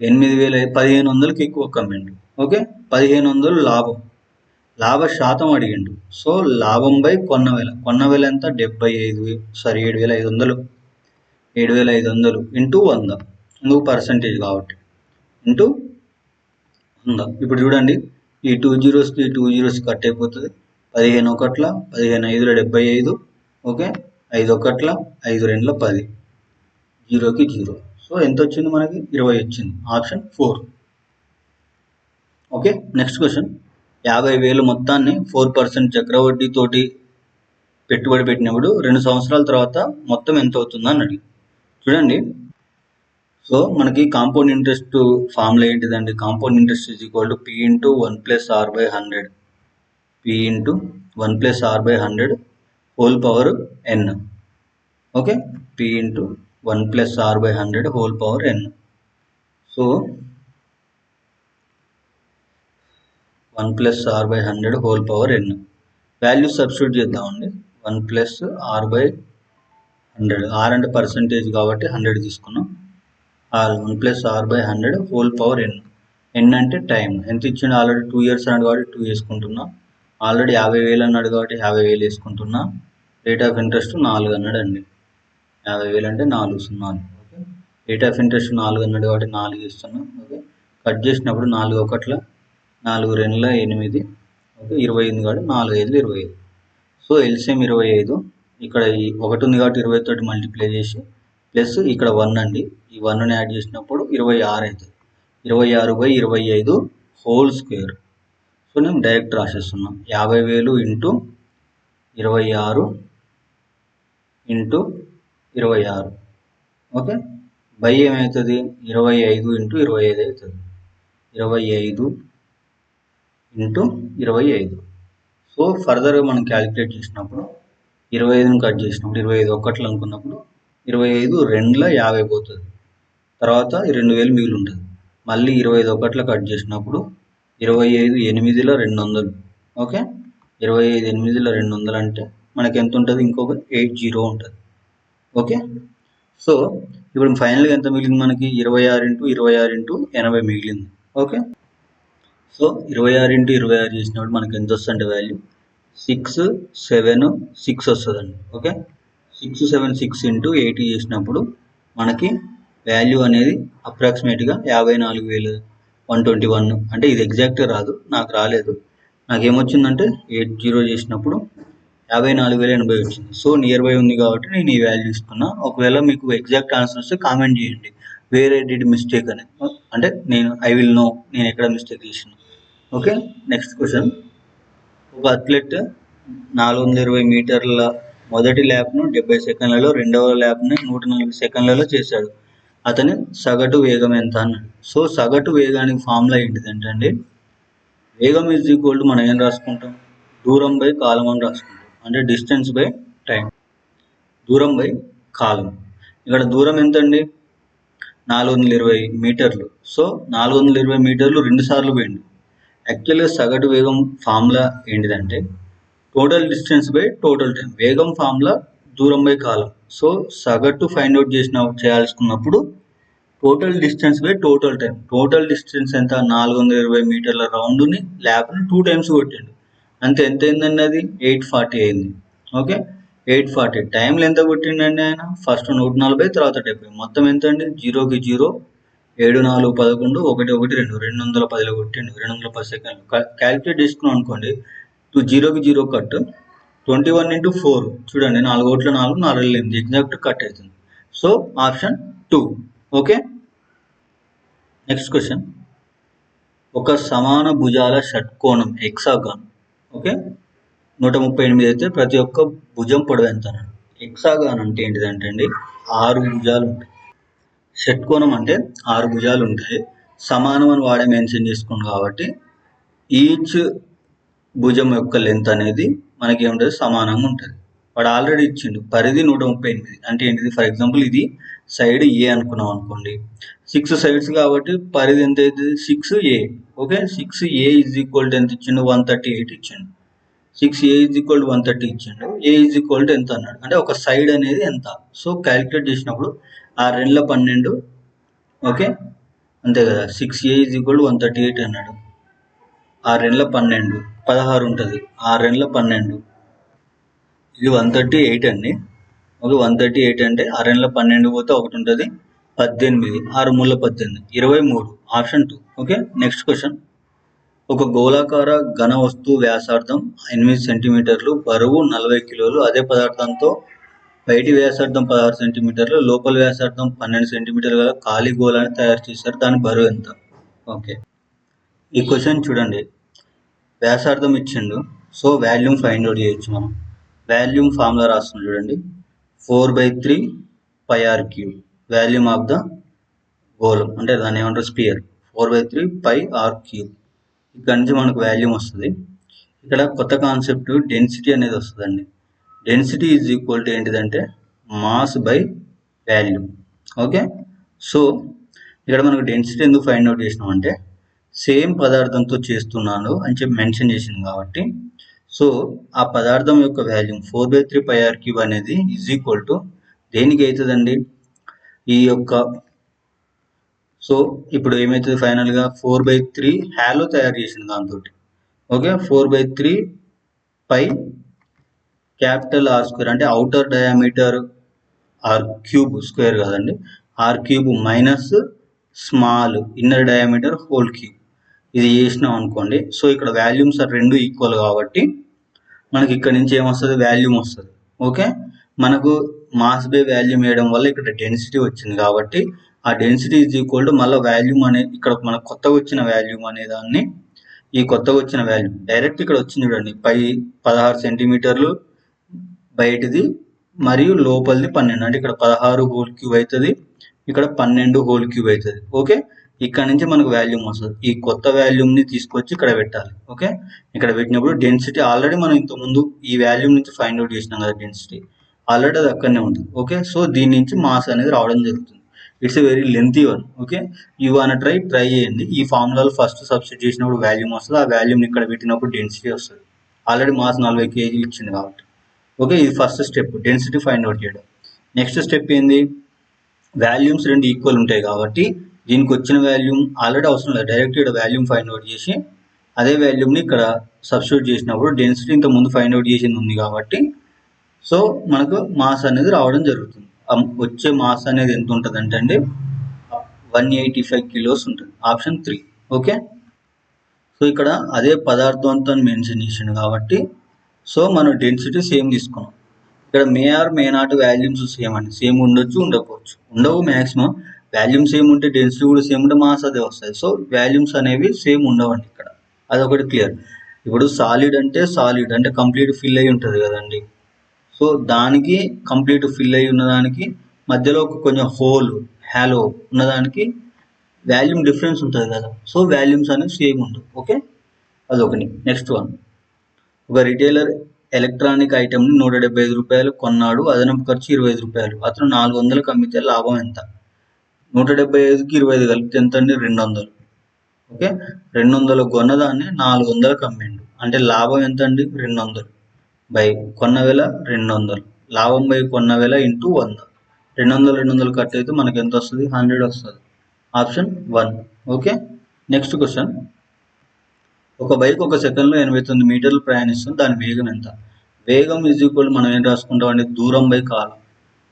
1500కి ఎక్కువ కమ్మిండు. ఓకే, 1500 లాభ శాతం అడిగిండు. సో లాభం బై కొన్న వేల ఎంత? 7500 ఇంటూ 100, నువ్వు పర్సంటేజ్ కాబట్టి ఇంటూ 100. ఇప్పుడు చూడండి, ఈ 2 zeros-కి 2 zeros కట్ అయిపోతుంది. 15 ఒకట్ల 15 5 75. ఓకే, 5 ఒకట్ల 5 2 10, 0కి 0. సో ఎంత వచ్చింది మనకి? 20 వచ్చింది. ఆప్షన్ 4. Okay, next question. 50,000 మొత్తాన్ని 4% చక్రవడ్డీ తోటి పెట్టుబడి పెట్టినప్పుడు 2 సంవత్సరాల తర్వాత మొత్తం ఎంత అవుతుందో అని అడిగి. చూడండి, సో మనకి కాంపౌండ్ ఇంట్రెస్ట్ ఫార్ములా ఏంటిదండి? Compound interest is equal to P × 1+R/100. P × 1+R/100 whole power n. Okay, P × 1+R/100 whole power n. So 1+R/100 whole power n value substitute చేద్దామండి. 1+R/100, R అంటే పర్సంటేజ్ కాబట్టి 100 తీసుకున్నాం. 1+R/100 whole power n. n అంటే టైం. ఎంత ఇచ్చిండు? ఆల్రెడీ 2 years అన్నాడు కాబట్టి 2 వేసుకుంటున్నా. ఆల్రెడీ 50,000 అన్నాడు కాబట్టి 50,000 వేసుకుంటున్నా. రేట్ ఆఫ్ ఇంట్రెస్ట్ 4 అన్నాడు అండి. 50,000 అంటే 4 సున్నాలు. ఓకే, రేట్ ఆఫ్ ఇంట్రెస్ట్ 4 అన్నాడు కాబట్టి 4 ఇస్తున్నాం. ఓకే, కట్ చేసినప్పుడు 4 ఒకట్ల 4 2 8. ఓకే, 25 కాబట్టి 4 5 25. So LCM 25. ఇక్కడ ఈ 1 ఉంది కాబట్టి 20 తోటి మల్టిప్లై చేసి ప్లస్ ఇక్కడ 1 అండి, ఈ 1ని యాడ్ చేసినప్పుడు 26 అవుతుంది. 26/25 హోల్ స్క్వేర్. సో నేను డైరెక్ట్ రాసేస్తున్నాం. 50,000 ఇంటూ 26 ఇంటూ 26. ఓకే, బై ఏమవుతుంది? 25 × 25 అవుతుంది. 25 ఇంటూ 25. సో ఫర్దర్గా మనం క్యాలిక్యులేట్ చేసినప్పుడు 25ని కట్ చేసినప్పుడు 25 ఒకట్లు అనుకున్నప్పుడు 25 2 50 పోతుంది. తర్వాత 2000 మిగిలి ఉంటుంది. మళ్ళీ 25 ఒకట్ల కట్ చేసినప్పుడు 25 8 200. ఓకే, 25 8 200 అంటే మనకి ఎంత ఉంటుంది? ఇంకొక 80 ఉంటుంది. ఓకే, సో ఇప్పుడు ఫైనల్గా ఎంత మిగిలింది మనకి? 26 × 26 × 80 మిగిలింది. ఓకే, సో 26 × 26 చేసినప్పుడు మనకి ఎంత వస్తుంది వాల్యూ? 6 7 6 వస్తుందండి. ఓకే, 6 7 6 × 80 చేసినప్పుడు మనకి వాల్యూ అనేది అప్రాక్సిమేట్గా 54,121. అంటే ఇది ఎగ్జాక్ట్గా రాదు, నాకు రాలేదు. నాకు ఏమొచ్చిందంటే 80 చేసినప్పుడు 54,080 వచ్చింది. సో నియర్ బై ఉంది కాబట్టి నేను ఈ వాల్యూ ఇస్తున్నా. ఒకవేళ మీకు ఎగ్జాక్ట్ ఆన్సర్ వస్తే కామెంట్ చేయండి వేరే డిడ్ మిస్టేక్ అని, అంటే ఐ విల్ నో నేను ఎక్కడ మిస్టేక్ చేసిన. Okay, next question. ఒక అథ్లెట్ 420 మీటర్ల మొదటి ల్యాప్ను 70 సెకండ్లలో, రెండవ ల్యాప్ని 140 సెకండ్లలో చేశాడు. అతని సగటు వేగం ఎంత అన్నాడు. సో సగటు వేగానికి ఫార్ములా ఏంటిదంటే అండి, వేగం ఈజ్ ఈక్వల్ టు మనం ఏం రాసుకుంటాం, దూరం బై కాలం అని రాసుకుంటాం. అంటే డిస్టెన్స్ బై టైం, దూరం బై కాలం. ఇక్కడ దూరం ఎంత అండి, 420 మీటర్లు. సో 420 మీటర్లు 2 సార్లు పోయింది. యాక్చువల్గా సగటు వేగం ఫార్ములా ఏంటిదంటే total distance by total time. వేగం ఫార్ములా దూరం బై కాలం. సో సగటు ఫైండ్ అవుట్ చేయాల్సుకున్నప్పుడు total distance by total time. Total distance ఎంత, 420 మీటర్ల రౌండ్ని ల్యాప్ని 2 టైమ్స్ కొట్టిండు. అంతే, ఎంత అయిందండి, అది 840 అయింది. ఓకే, 840. టైంలో ఎంత కొట్టిండండి ఆయన, ఫస్ట్ 140, తర్వాత 70. మొత్తం ఎంత అండి, 0కి 0, 7, 4, 11, 1, 1, 2, 210 కొట్టిండు. 210 సెకండ్లు క్యాలిక్యులేట్ చేసుకున్నాం అనుకోండి. 0కి 0 కట్, 21 into 4 చూడండి, 4 ఓట్ల 4, 4 8 ఎగ్జాక్ట్ కట్ అవుతుంది. So option 2. Okay, next question. ఒక సమాన భుజాల షట్కోణం హెక్సాగాన్, ఓకే, 138 అయితే ప్రతి ఒక్క భుజం పొడవు ఎంత అన్నాడు. హెక్సాగాన్ అంటే ఏంటిదంటే అండి, 6 భుజాలు ఉంటాయి. షట్కోణం అంటే 6 భుజాలు ఉంటాయి. సమానం అని వాడే మెన్షన్ చేసుకోండి కాబట్టి ఈచ్ భుజం యొక్క లెంత్ అనేది మనకి ఏముంటుంది, సమానంగా ఉంటుంది. వాడు ఆల్రెడీ ఇచ్చిండు పరిధి 138. అంటే ఏంటిది, ఫర్ ఎగ్జాంపుల్ ఇది సైడ్ ఏ అనుకున్నాం అనుకోండి, 6 సైడ్స్ కాబట్టి పరిధి ఎంత అవుతుంది, 6A. Okay, 6A is equal to ఎంత ఇచ్చిండు, 138 ఇచ్చిండు. 6A ఈజ్ ఈక్వల్ టు 130 ఇచ్చిండు. A ఈజ్ ఈక్వల్ టు ఎంత అన్నాడు, అంటే ఒక సైడ్ అనేది ఎంత. సో క్యాలిక్యులేట్ చేసినప్పుడు 6 12, ఓకే, అంతే కదా. 6A ఈజ్ ఈక్వల్ టు 138 అన్నాడు. 6 12, 16 ఉంటుంది. 6 12, ఇది 138 అండి. ఓకే, 138 అంటే 6 12 పోతే 1 ఉంటుంది, 18, 6 3 18, 23. ఆప్షన్ 2. Okay, next question. ఒక గోళాకార ఘన వస్తువు వ్యాసార్థం 8 సెంటీమీటర్లు, బరువు 40 కిలోలు. అదే పదార్థంతో బయటి వ్యాసార్థం 16 సెంటీమీటర్లు, లోపల వ్యాసార్థం 12 సెంటీమీటర్లు గల ఖాళీ గోళాన్ని తయారు చేశారు. దాని బరువు ఎంత. ఓకే, ఈ క్వశ్చన్ చూడండి, వ్యాసార్థం ఇచ్చిండు. సో వాల్యూమ్ ఫైండ్ అవుట్ చేయొచ్చు మనం. వాల్యూమ్ ఫార్ములా రాస్తున్నాం చూడండి, 4/3 πr3 వాల్యూమ్ ఆఫ్ ద గోళం, అంటే దాన్ని ఏమంటారు, స్పియర్. 4/3 πr3. ఇక్కడ నుంచి మనకు వాల్యూమ్ వస్తుంది. ఇక్కడ కొత్త కాన్సెప్ట్ డెన్సిటీ అనేది వస్తుందండి. డెన్సిటీ ఈజ్ ఈక్వల్ టు ఏంటిదంటే mass by volume. Okay, so ఇక్కడ మనకు డెన్సిటీ ఎందుకు ఫైండ్ అవుట్ చేసినాం అంటే సేమ్ పదార్థంతో చేస్తున్నాను అని చెప్పి మెన్షన్ చేసింది కాబట్టి, సో ఆ పదార్థం యొక్క వాల్యూమ్ 4/3 πr3 అనేది ఈజ్ ఈక్వల్ టు దేనికి అవుతుందండి, ఈ యొక్క. సో ఇప్పుడు ఏమవుతుంది, ఫైనల్గా 4/3 హ్యాలో తయారు చేసింది దాంతో. ఓకే, 4/3 పై క్యాపిటల్ R స్క్వేర్, అంటే అవుటర్ డయామీటర్ R³ స్క్వేర్ కాదండి, R³ minus small inner diameter whole cube. ఇది చేసినాం అనుకోండి. సో ఇక్కడ వాల్యూమ్స్ రెండు ఈక్వల్ కాబట్టి మనకి ఇక్కడ నుంచి ఏమొస్తుంది, వాల్యూమ్ వస్తుంది. ఓకే, మనకు మాస్ బై వాల్యూమ్ వేయడం వల్ల ఇక్కడ డెన్సిటీ వచ్చింది కాబట్టి ఆ డెన్సిటీ ఈజ్ ఈక్వల్ టు మళ్ళీ వాల్యూమ్ అనే, ఇక్కడ మనకు కొత్తగా వచ్చిన వాల్యూమ్ అనే దాన్ని, ఈ కొత్తగా వచ్చిన వాల్యూమ్ డైరెక్ట్ ఇక్కడ వచ్చింది చూడండి, పై 16 సెంటీమీటర్లు బయటిది మరియు లోపలిది 12, అంటే ఇక్కడ 16 హోల్ క్యూబ్ అవుతుంది, ఇక్కడ 12 హోల్ క్యూబ్ అవుతుంది. ఓకే, ఇక్కడ నుంచి మనకు వాల్యూమ్ వస్తుంది. ఈ కొత్త వాల్యూమ్ని తీసుకొచ్చి ఇక్కడ పెట్టాలి. ఓకే, ఇక్కడ పెట్టినప్పుడు డెన్సిటీ ఆల్రెడీ మనం ఇంతకుముందు ఈ వాల్యూమ్ నుంచి ఫైండ్ అవుట్ చేసినాం కదా, డెన్సిటీ ఆల్రెడీ అది అక్కడనే ఉంటుంది. ఓకే, సో దీని నుంచి మాస్ అనేది రావడం జరుగుతుంది. It's a very lengthy one. Okay, you one try చేయండి. ఈ ఫార్ములాలో ఫస్ట్ సబ్స్టిట్యూట్ చేసినప్పుడు వాల్యూమ్ వస్తుంది, ఆ వాల్యూమ్ ఇక్కడ పెట్టినప్పుడు డెన్సిటీ వస్తుంది. ఆల్రెడీ మాస్ 40 kg ఇచ్చింది కాబట్టి. ఓకే, ఇది first step, density find out చేయడం. నెక్స్ట్ స్టెప్ ఏంది, వాల్యూమ్స్ రెండు ఈక్వల్ ఉంటాయి కాబట్టి దీనికి వచ్చిన వాల్యూమ్ ఆల్రెడీ అవసరం లేదు, డైరెక్ట్ ఇక్కడ వాల్యూమ్ ఫైండ్ అవుట్ చేసి అదే వాల్యూమ్ని ఇక్కడ సబ్స్టిట్యూట్ చేసినప్పుడు డెన్సిటీ ఇంత ముందు ఫైండ్ అవుట్ చేసింది ఉంది కాబట్టి సో మనకు మాస్ అనేది రావడం జరుగుతుంది. వచ్చే మాస్ అనేది ఎంత ఉంటుంది అంటే అండి 185 కిలోస్ ఉంటుంది. ఆప్షన్ 3. ఓకే, సో ఇక్కడ అదే పదార్థంతో మెన్షన్ చేసిండు కాబట్టి సో మనం డెన్సిటీ సేమ్ తీసుకున్నాం. ఇక్కడ may or may not volumes same అండి, సేమ్ ఉండొచ్చు ఉండకపోవచ్చు, ఉండవు మ్యాక్సిమం. వాల్యూమ్ సేమ్ ఉంటే డెన్సిటీ కూడా సేమ్ ఉంటే మాస్ అదే వస్తుంది. సో వాల్యూమ్స్ అనేవి సేమ్ ఉండవండి ఇక్కడ, అదొకటి క్లియర్. ఇప్పుడు సాలిడ్ అంటే కంప్లీట్ ఫిల్ అయి ఉంటుంది కదండి. సో దానికి కంప్లీట్ ఫిల్ అయి ఉన్నదానికి మధ్యలో కొంచెం హోల్ హ్యాలో ఉన్నదానికి వాల్యూమ్ డిఫరెన్స్ ఉంటుంది కదా. సో వాల్యూమ్స్ అనేవి సేమ్ ఉండవు. ఓకే, అదొకటి. నెక్స్ట్ వన్, ఒక రిటైలర్ ఎలక్ట్రానిక్ ఐటమ్ని 175 రూపాయలు కొన్నాడు, అదనపు ఖర్చు 25 రూపాయలు. అతను 400కి అమ్మితే లాభం ఎంత? 175కి 25 కలిపితే ఎంత అండి? 200. ఓకే, 200 కొన్నదాన్ని 400కి అమ్మిండు అంటే లాభం ఎంత అండి? 200 బై కొన్న వేల 200, లాభం బై కొన్న వేల ఇంటూ 100. 200 కట్ అయితే మనకి ఎంత వస్తుంది? 100 వస్తుంది. ఆప్షన్ 1. ఓకే, నెక్స్ట్ క్వశ్చన్, ఒక బైక్ 1 సెకండ్లో 89 మీటర్లు ప్రయాణిస్తుంది, దాని వేగం ఎంత? వేగం ఈజ్ ఈక్వల్ మనం ఏం రాసుకుంటాం అండి? దూరం బై కాలం.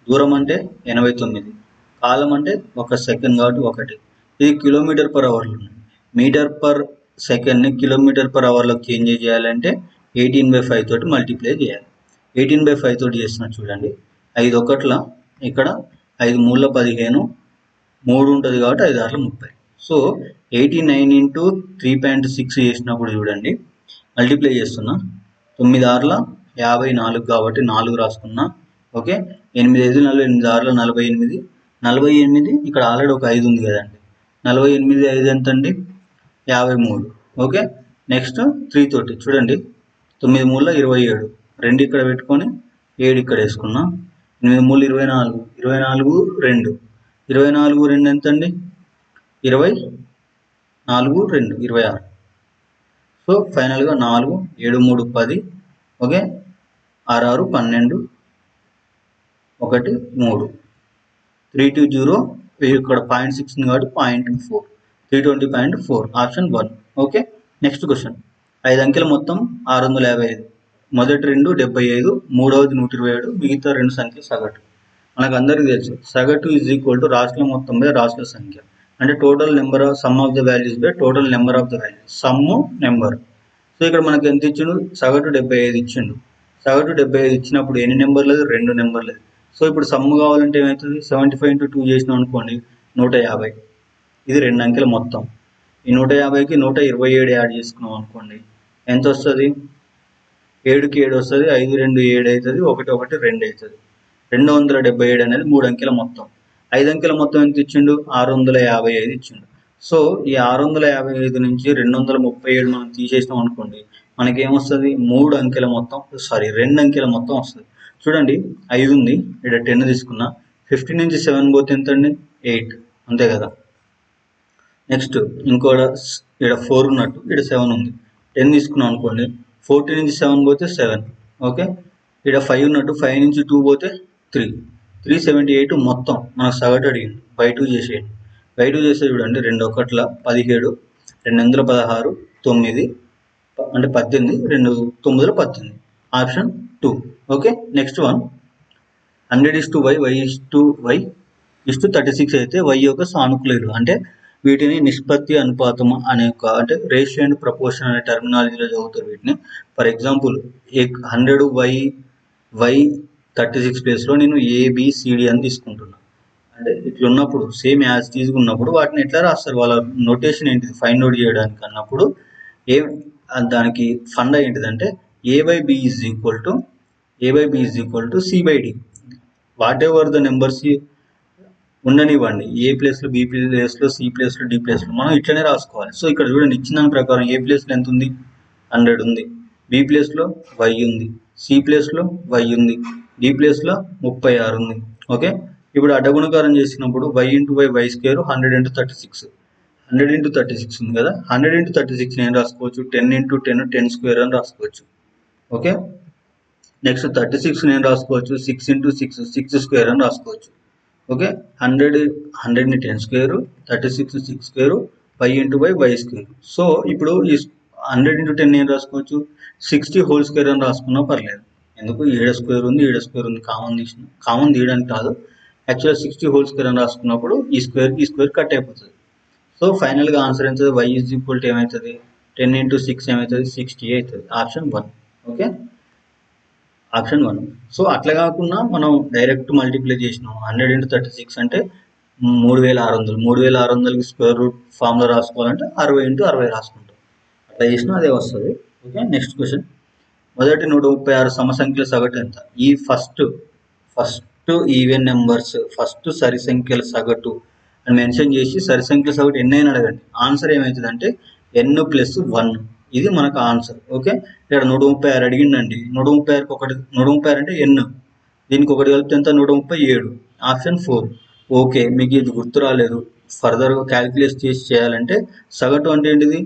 దూరం అంటే 89, కాలం అంటే 1 సెకండ్ కాబట్టి 1. ఇది కిలోమీటర్ పర్ అవర్లో ఉంది. మీటర్ పర్ సెకండ్ని కిలోమీటర్ పర్ అవర్లో చేంజ్ చేయాలంటే 18/5 తోటి మల్టిప్లై చేయాలి. 18/5 తోటి చేస్తున్నా చూడండి. 5 ఒకట్ల ఇక్కడ 5 మూల 15, 3 ఉంటుంది కాబట్టి 5 6 30. సో 89 ఇంటూ 3.6 చేసినప్పుడు చూడండి, మల్టిప్లై చేస్తున్నా. 9 6 54 కాబట్టి 4 రాసుకున్నా. ఓకే, 8 5 48 6 48. 48 ఇక్కడ ఆల్రెడీ ఒక 5 ఉంది కదండి. 48 5 ఎంత అండి? 53. ఓకే, నెక్స్ట్ 3 తోటి చూడండి. 9 3 27, 2 ఇక్కడ పెట్టుకొని 7 ఇక్కడ వేసుకున్నా. 8 3 24, 24 2, 24 2 ఎంత అండి? 24 2 26. సో ఫైనల్గా 4 7 3 10. ఓకే, 6 6 12, 1 3, 320. ఇక్కడ 0.6 ఉంది కాబట్టి 0.4, 320.4. ఆప్షన్ 1. ఓకే, నెక్స్ట్ క్వశ్చన్, 5 అంకెల మొత్తం 655, మొదటి 2 75, మూడవది 127, మిగతా 2 సంఖ్యల సగటు. మనకు అందరికీ తెలుసు సగటు ఈజ్ ఈక్వల్ టు రాశుల మొత్తం బై రాశుల సంఖ్య, అంటే total number of sum of the values by total number of the values, sum number. So ఇక్కడ మనకి ఎంత ఇచ్చిండు? సగటు 75 ఇచ్చిండు. సగటు 75 ఇచ్చినప్పుడు ఎన్ని నెంబర్లు? 2 నెంబర్లు. సో ఇప్పుడు సమ్ము కావాలంటే ఏమవుతుంది? 75 ఇంటూ 2 చేసినాం అనుకోండి, 150. ఇది 2 అంకెల మొత్తం. ఈ 150కి 127 యాడ్ చేసుకున్నాం అనుకోండి, ఎంత వస్తుంది? 7కి 7 వస్తుంది, 5 2 7 అవుతుంది, 1 1 2 అవుతుంది. 277 అనేది 3 అంకెల మొత్తం. 5 అంకెల మొత్తం ఎంత ఇచ్చిండు? 655 ఇచ్చిండు. సో ఈ 655 నుంచి 237 మనం తీసేసినాం అనుకోండి, మనకి ఏమొస్తుంది? 3 అంకెల మొత్తం, 2 అంకెల మొత్తం వస్తుంది. చూడండి, 5 ఉంది, ఇక్కడ 10 తీసుకున్నా. 15 నుంచి 7 పోతే ఎంత అండి? 8, అంతే కదా. నెక్స్ట్ ఇంకోటి, ఇక్కడ 4 ఉన్నట్టు ఇక్కడ 7 ఉంది, 10 తీసుకున్నాం అనుకోండి. 14 నుంచి 7 పోతే 7. ఓకే, ఇక్కడ 5 ఉన్నట్టు 5 నుంచి 2 పోతే 3, 378 మొత్తం మనకు సగటు అడిగింది. బై 2 చేసేయండి. బై 2 చేస్తే చూడండి, 2 ఒకట్ల 17, 2 16, 9 అంటే 18, 2 9 18. Option 2. Okay, next one, 100:y, y:y 36 అయితే y యొక్క సానుకూల అంటే వీటిని నిష్పత్తి అనుపాతం అనే ఒక, అంటే రేషియో అండ్ ప్రపోర్షన్ అనే టర్మినాలజీలో చదువుతారు వీటిని. ఫర్ ఎగ్జాంపుల్ 100y 36 ప్లేస్లో నేను ABCD అని తీసుకుంటున్నాను. అంటే ఇట్లా ఉన్నప్పుడు సేమ్ యాజ్ తీసుకున్నప్పుడు వాటిని ఎట్లా రాస్తారు? వాళ్ళ నోటేషన్ ఏంటిది? ఫైండ్ అవుట్ చేయడానికి అన్నప్పుడు దానికి ఫండ్ ఏంటిదంటే A/B is equal to C/D. What ever the numbers ఉండనివ్వండి, ఏ ప్లేస్లో, బి ప్లేస్లో, సి ప్లేస్లో, డి ప్లేస్లో, మనం ఇట్లనే రాసుకోవాలి. సో ఇక్కడ చూడండి, ఇచ్చిన దాని ప్రకారం ఏ ప్లేస్లో ఎంత ఉంది? 100 ఉంది. బి ప్లేస్లో y ఉంది, సి ప్లేస్లో y ఉంది, డి ప్లేస్లో 36 ఉంది. ఓకే, ఇప్పుడు అడ్డగుణకారం చేసినప్పుడు y into y square 100 into 36, 100 into 36 ఉంది కదా. 100 ఇంటూ 36 నేను రాసుకోవచ్చు 10 ఇంటూ 10 10 స్క్వేర్ అని రాసుకోవచ్చు. ఓకే, నెక్స్ట్ 36 నేను రాసుకోవచ్చు 6 ఇంటూ 6 6 స్క్వేర్ అని రాసుకోవచ్చు. ఓకే, 100ని 10 square, 36 6 square, y into y square. So ఇప్పుడు ఈ 100 ఇంటూ 10 నేను రాసుకోవచ్చు 60 హోల్ స్క్వేర్ అని రాసుకున్నా పర్లేదు. ఎందుకు? 7 స్క్వేర్ ఉంది, 7 స్క్వేర్ ఉంది, కామన్ తీయడానికి కాదు. యాక్చువల్గా 60 హోల్ స్క్వేర్ అని రాసుకున్నప్పుడు ఈ స్క్వేర్ కట్ అయిపోతుంది. సో ఫైనల్గా ఆన్సర్ ఎంత? y ఈజ్ ఈక్వల్ టు ఏమవుతుంది? 10 ఇంటూ 6 ఏమవుతుంది? 60 అవుతుంది. ఆప్షన్ 1. Okay, option 1. సో అట్లా కాకుండా మనం డైరెక్ట్ మల్టిప్లై చేసినాం 100 × 36 అంటే 3600. 3600కి స్క్వేర్ రూట్ ఫార్ములా రాసుకోవాలంటే 60 × 60 రాసుకుంటాం. అట్లా చేసినా అదే వస్తుంది. Okay, next question. మొదటి 136 సమసంఖ్యల సగటు ఎంత? ఈ ఫస్ట్ ఈవెన్ నెంబర్స్, ఫస్ట్ సరి సంఖ్యల సగటు అని మెన్షన్ చేసి సరి సంఖ్యల సగటు ఎన్ని అయినా అడగండి. ఆన్సర్ ఏమవుతుందంటే n+1. ఇది మనకు ఆన్సర్. ఓకే, ఇక్కడ 136 అడిగిండండి. 136కి ఒకటి, 136 అంటే n, దీనికి ఒకటి కలిపితే ఎంత? 137. ఆప్షన్ 4. ఓకే, మీకు ఇది గుర్తు రాలేదు, ఫర్దర్గా క్యాలిక్యులేట్ చేసి చేయాలంటే సగటు అంటే ఏంటిది?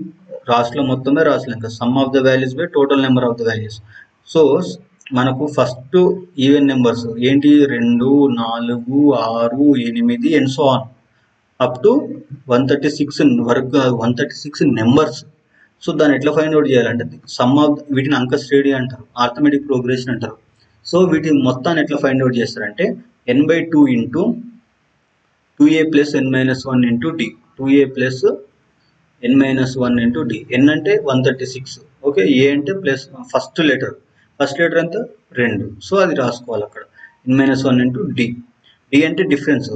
రాశుల మొత్తమే రాశులు, ఇంకా some of the values by total number of the values. So మనకు ఫస్ట్ ఈవెన్ నెంబర్స్ ఏంటి? 2, 4, 6, 8 and so on up to 136 వరకు, 136 నెంబర్స్. సో దాన్ని ఎట్లా ఫైండ్ అవుట్ చేయాలంటే సమ్ ఆఫ్, వీటిని అంక శ్రేణి అంటారు, ఆర్థమెటిక్ ప్రోగ్రెషన్ అంటారు. సో వీటి మొత్తాన్ని ఎట్లా ఫైండ్ అవుట్ చేస్తారంటే n/2 × 2a + n-1 × d. 2a + n-1 × d. n అంటే 136. ఓకే, a అంటే ప్లస్ ఫస్ట్ లెటర్ ఎంత? 2. సో అది రాసుకోవాలి అక్కడ, n-1 × d. d అంటే డిఫరెన్స్,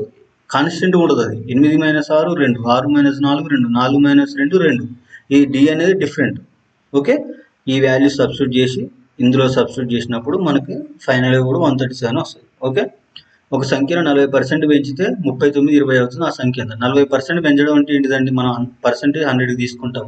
కాన్స్టెంట్ ఉండదు అది. 8 - 6 2, 6 - 4 2, 4 - 2 2. ఈ d అనేది డిఫరెంట్. ఓకే, ఈ వాల్యూ సబ్స్టిట్యూట్ చేసి ఇందులో సబ్స్టిట్యూట్ చేసినప్పుడు మనకి ఫైనల్గా కూడా 137 వస్తుంది. ఓకే, ఒక సంఖ్యను 40% పెంచితే 39 20 అవుతుంది. ఆ సంఖ్య ఎంత? 40% పెంచడం అంటే ఏంటిదండి? మనం పర్సెంటేజ్ 100కి తీసుకుంటాం.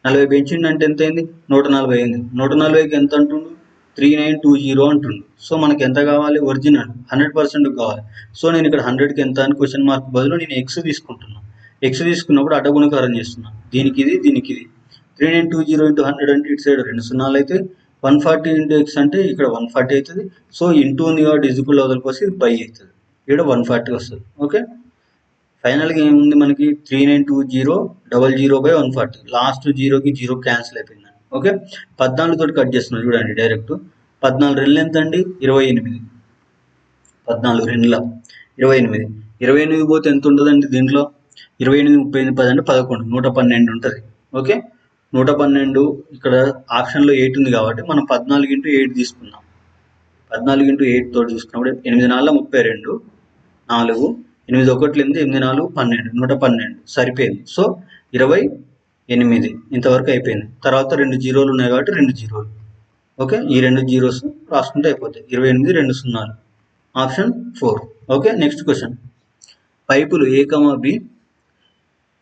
40 పెంచింది అంటే ఎంత అయింది? 140 అయింది. 140కి ఎంత అంటుండు? 3920 అంటుండు. సో మనకి ఎంత కావాలి? ఒరిజినల్ 100% కావాలి. సో నేను ఇక్కడ 100కి ఎంత అని క్వశ్చన్ మార్క్ బదులు నేను ఎక్స్ తీసుకుంటున్నాను. ఎక్స్ తీసుకున్నప్పుడు అడ్డగుణకారం చేస్తున్నాను. దీనికి ఇది 3920 × 100 అంటే ఇటు సైడ్ 2 సున్నాలు అయితే 140 × x అంటే ఇక్కడ 140 అవుతుంది. సో ఇంటూ ఉంది కాబట్టి ఈజ్వల్ వదలకోసి ఇది బై అవుతుంది, ఇక్కడ 140 వస్తుంది. ఓకే, ఫైనల్గా ఏముంది మనకి? 392000/140. లాస్ట్ 0కి 0 క్యాన్సిల్ అయిపోయింది. ఓకే, 14 తోటి కట్ చేస్తున్నాం చూడండి డైరెక్ట్. 14 2 ఎంత అండి? 28. 14 2 28. 28 పోతే ఎంత ఉంటుందండి దీంట్లో? 28 38 10 అంటే 11, 112 ఉంటుంది. ఓకే, 112 ఇక్కడ ఆప్షన్లో 8 ఉంది కాబట్టి మనం 14 × 8 తీసుకున్నాం. 14 × 8 తోటి తీసుకున్నప్పుడు 8 4 32, 4 8 1 8 4 12, 112 సరిపోయింది. సో 28 ఇంతవరకు అయిపోయింది. తర్వాత 2 జీరోలు ఉన్నాయి కాబట్టి 2 జీరోలు. ఓకే, ఈ 2 జీరోస్ రాసుకుంటే అయిపోతాయి. 28 2 సున్నాలు. ఆప్షన్ 4. Okay, next question. పైపులు A, B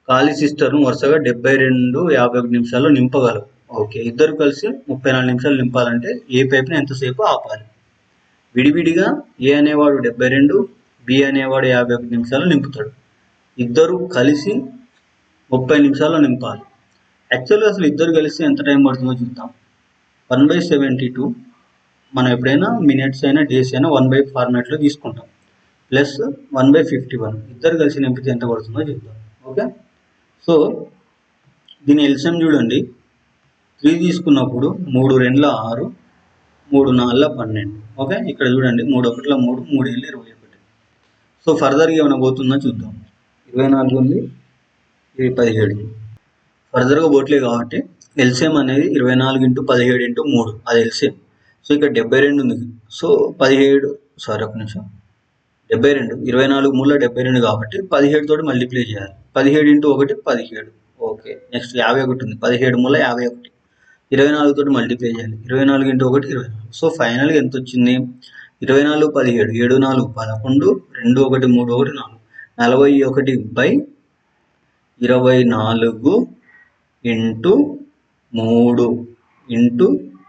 ఖాళీ సిస్టర్ను వరుసగా 72 51 నిమిషాల్లో నింపగలవు. ఓకే, ఇద్దరు కలిసి 34 నిమిషాలు నింపాలంటే ఏ పైపుని ఎంతసేపు ఆపాలి? విడివిడిగా A అనేవాడు 72, B అనేవాడు 51 నిమిషాలు నింపుతాడు. ఇద్దరు కలిసి 30 నిమిషాల్లో నింపాలి. యాక్చువల్గా అసలు ఇద్దరు కలిసి ఎంత టైం పడుతుందో చూద్దాం. 1/72 మనం ఎప్పుడైనా మినిట్స్ అయినా డేస్ అయినా 1 ఫార్మాట్లో తీసుకుంటాం. ప్లస్ 1/51 ఇద్దరు కలిసి నింపితే ఎంత పడుతుందో చూద్దాం. ఓకే, సో దీని ఎల్సిఎం చూడండి. 3 తీసుకున్నప్పుడు 3 2 6, 3 4 12. ఓకే, ఇక్కడ చూడండి 3 1 3, 3 7 21. సో ఫర్దర్గా ఏమైనా పోతుందో చూద్దాం. 24 ఉంది, ఇది 17. ఫర్దర్గా పోవట్లేదు కాబట్టి ఎల్సిఎం అనేది 24 × 17 × 3, అది ఎల్సిఎం. సో ఇక్కడ 72 ఉంది. సో 17, సారీ ఒక నిమిషం, 72, 24 3 72 కాబట్టి 17 తోటి మల్టిప్లై చేయాలి. 17 × 1 17. ఓకే, నెక్స్ట్ 51 ఉంది. 17 3 51. 24 తోటి మల్టిప్లై చేయాలి. 24 × 1 24. సో ఫైనల్గా ఎంత వచ్చింది? 24 17, 7 4 11, 2 1 3 1 4, 41/24 × 3 ×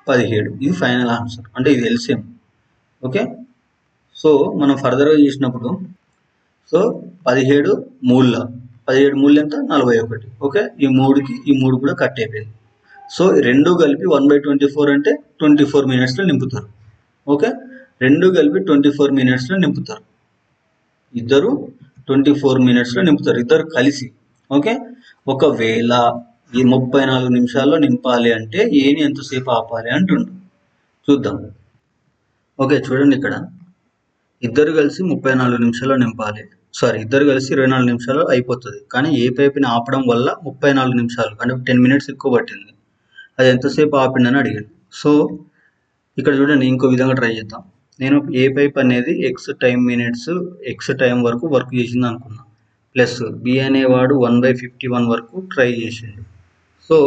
17. ఇది ఫైనల్ ఆన్సర్, అంటే ఇది ఎల్సిఎం. ఓకే, సో మనం ఫర్దర్గా చేసినప్పుడు సో 17 3 ఎంత? 41. ఓకే, ఈ 3కి ఈ 3 కూడా కట్ అయిపోయింది. సో రెండు కలిపి 1/24 అంటే 24 మినిట్స్లో నింపుతారు. ఓకే, రెండు కలిపి 24 మినిట్స్లో నింపుతారు. ఇద్దరు 24 మినిట్స్లో నింపుతారు, ఇద్దరు కలిసి. ఓకే, ఒకవేళ ఈ 34 నిమిషాల్లో నింపాలి అంటే ఏని ఎంతసేపు ఆపాలి అంటుండు చూద్దాం. ఓకే, చూడండి ఇక్కడ ఇద్దరు కలిసి 34 నిమిషాల్లో నింపాలి. సారీ, ఇద్దరు కలిసి 24 నిమిషాలు అయిపోతుంది. కానీ ఏ పైపుని ఆపడం వల్ల 34 నిమిషాలు అంటే 10 మినిట్స్ ఎక్కువ పట్టింది. అది ఎంతసేపు ఆపిండని అడిగాడు. సో ఇక్కడ చూడండి ఇంకో విధంగా ట్రై చేద్దాం. నేను ఏ పైప్ అనేది ఎక్స్ టైం వరకు వర్క్ చేసింది అనుకున్నా, ప్లస్ బి అనేవాడు 1/51 వరకు ట్రై చేసిండు. సో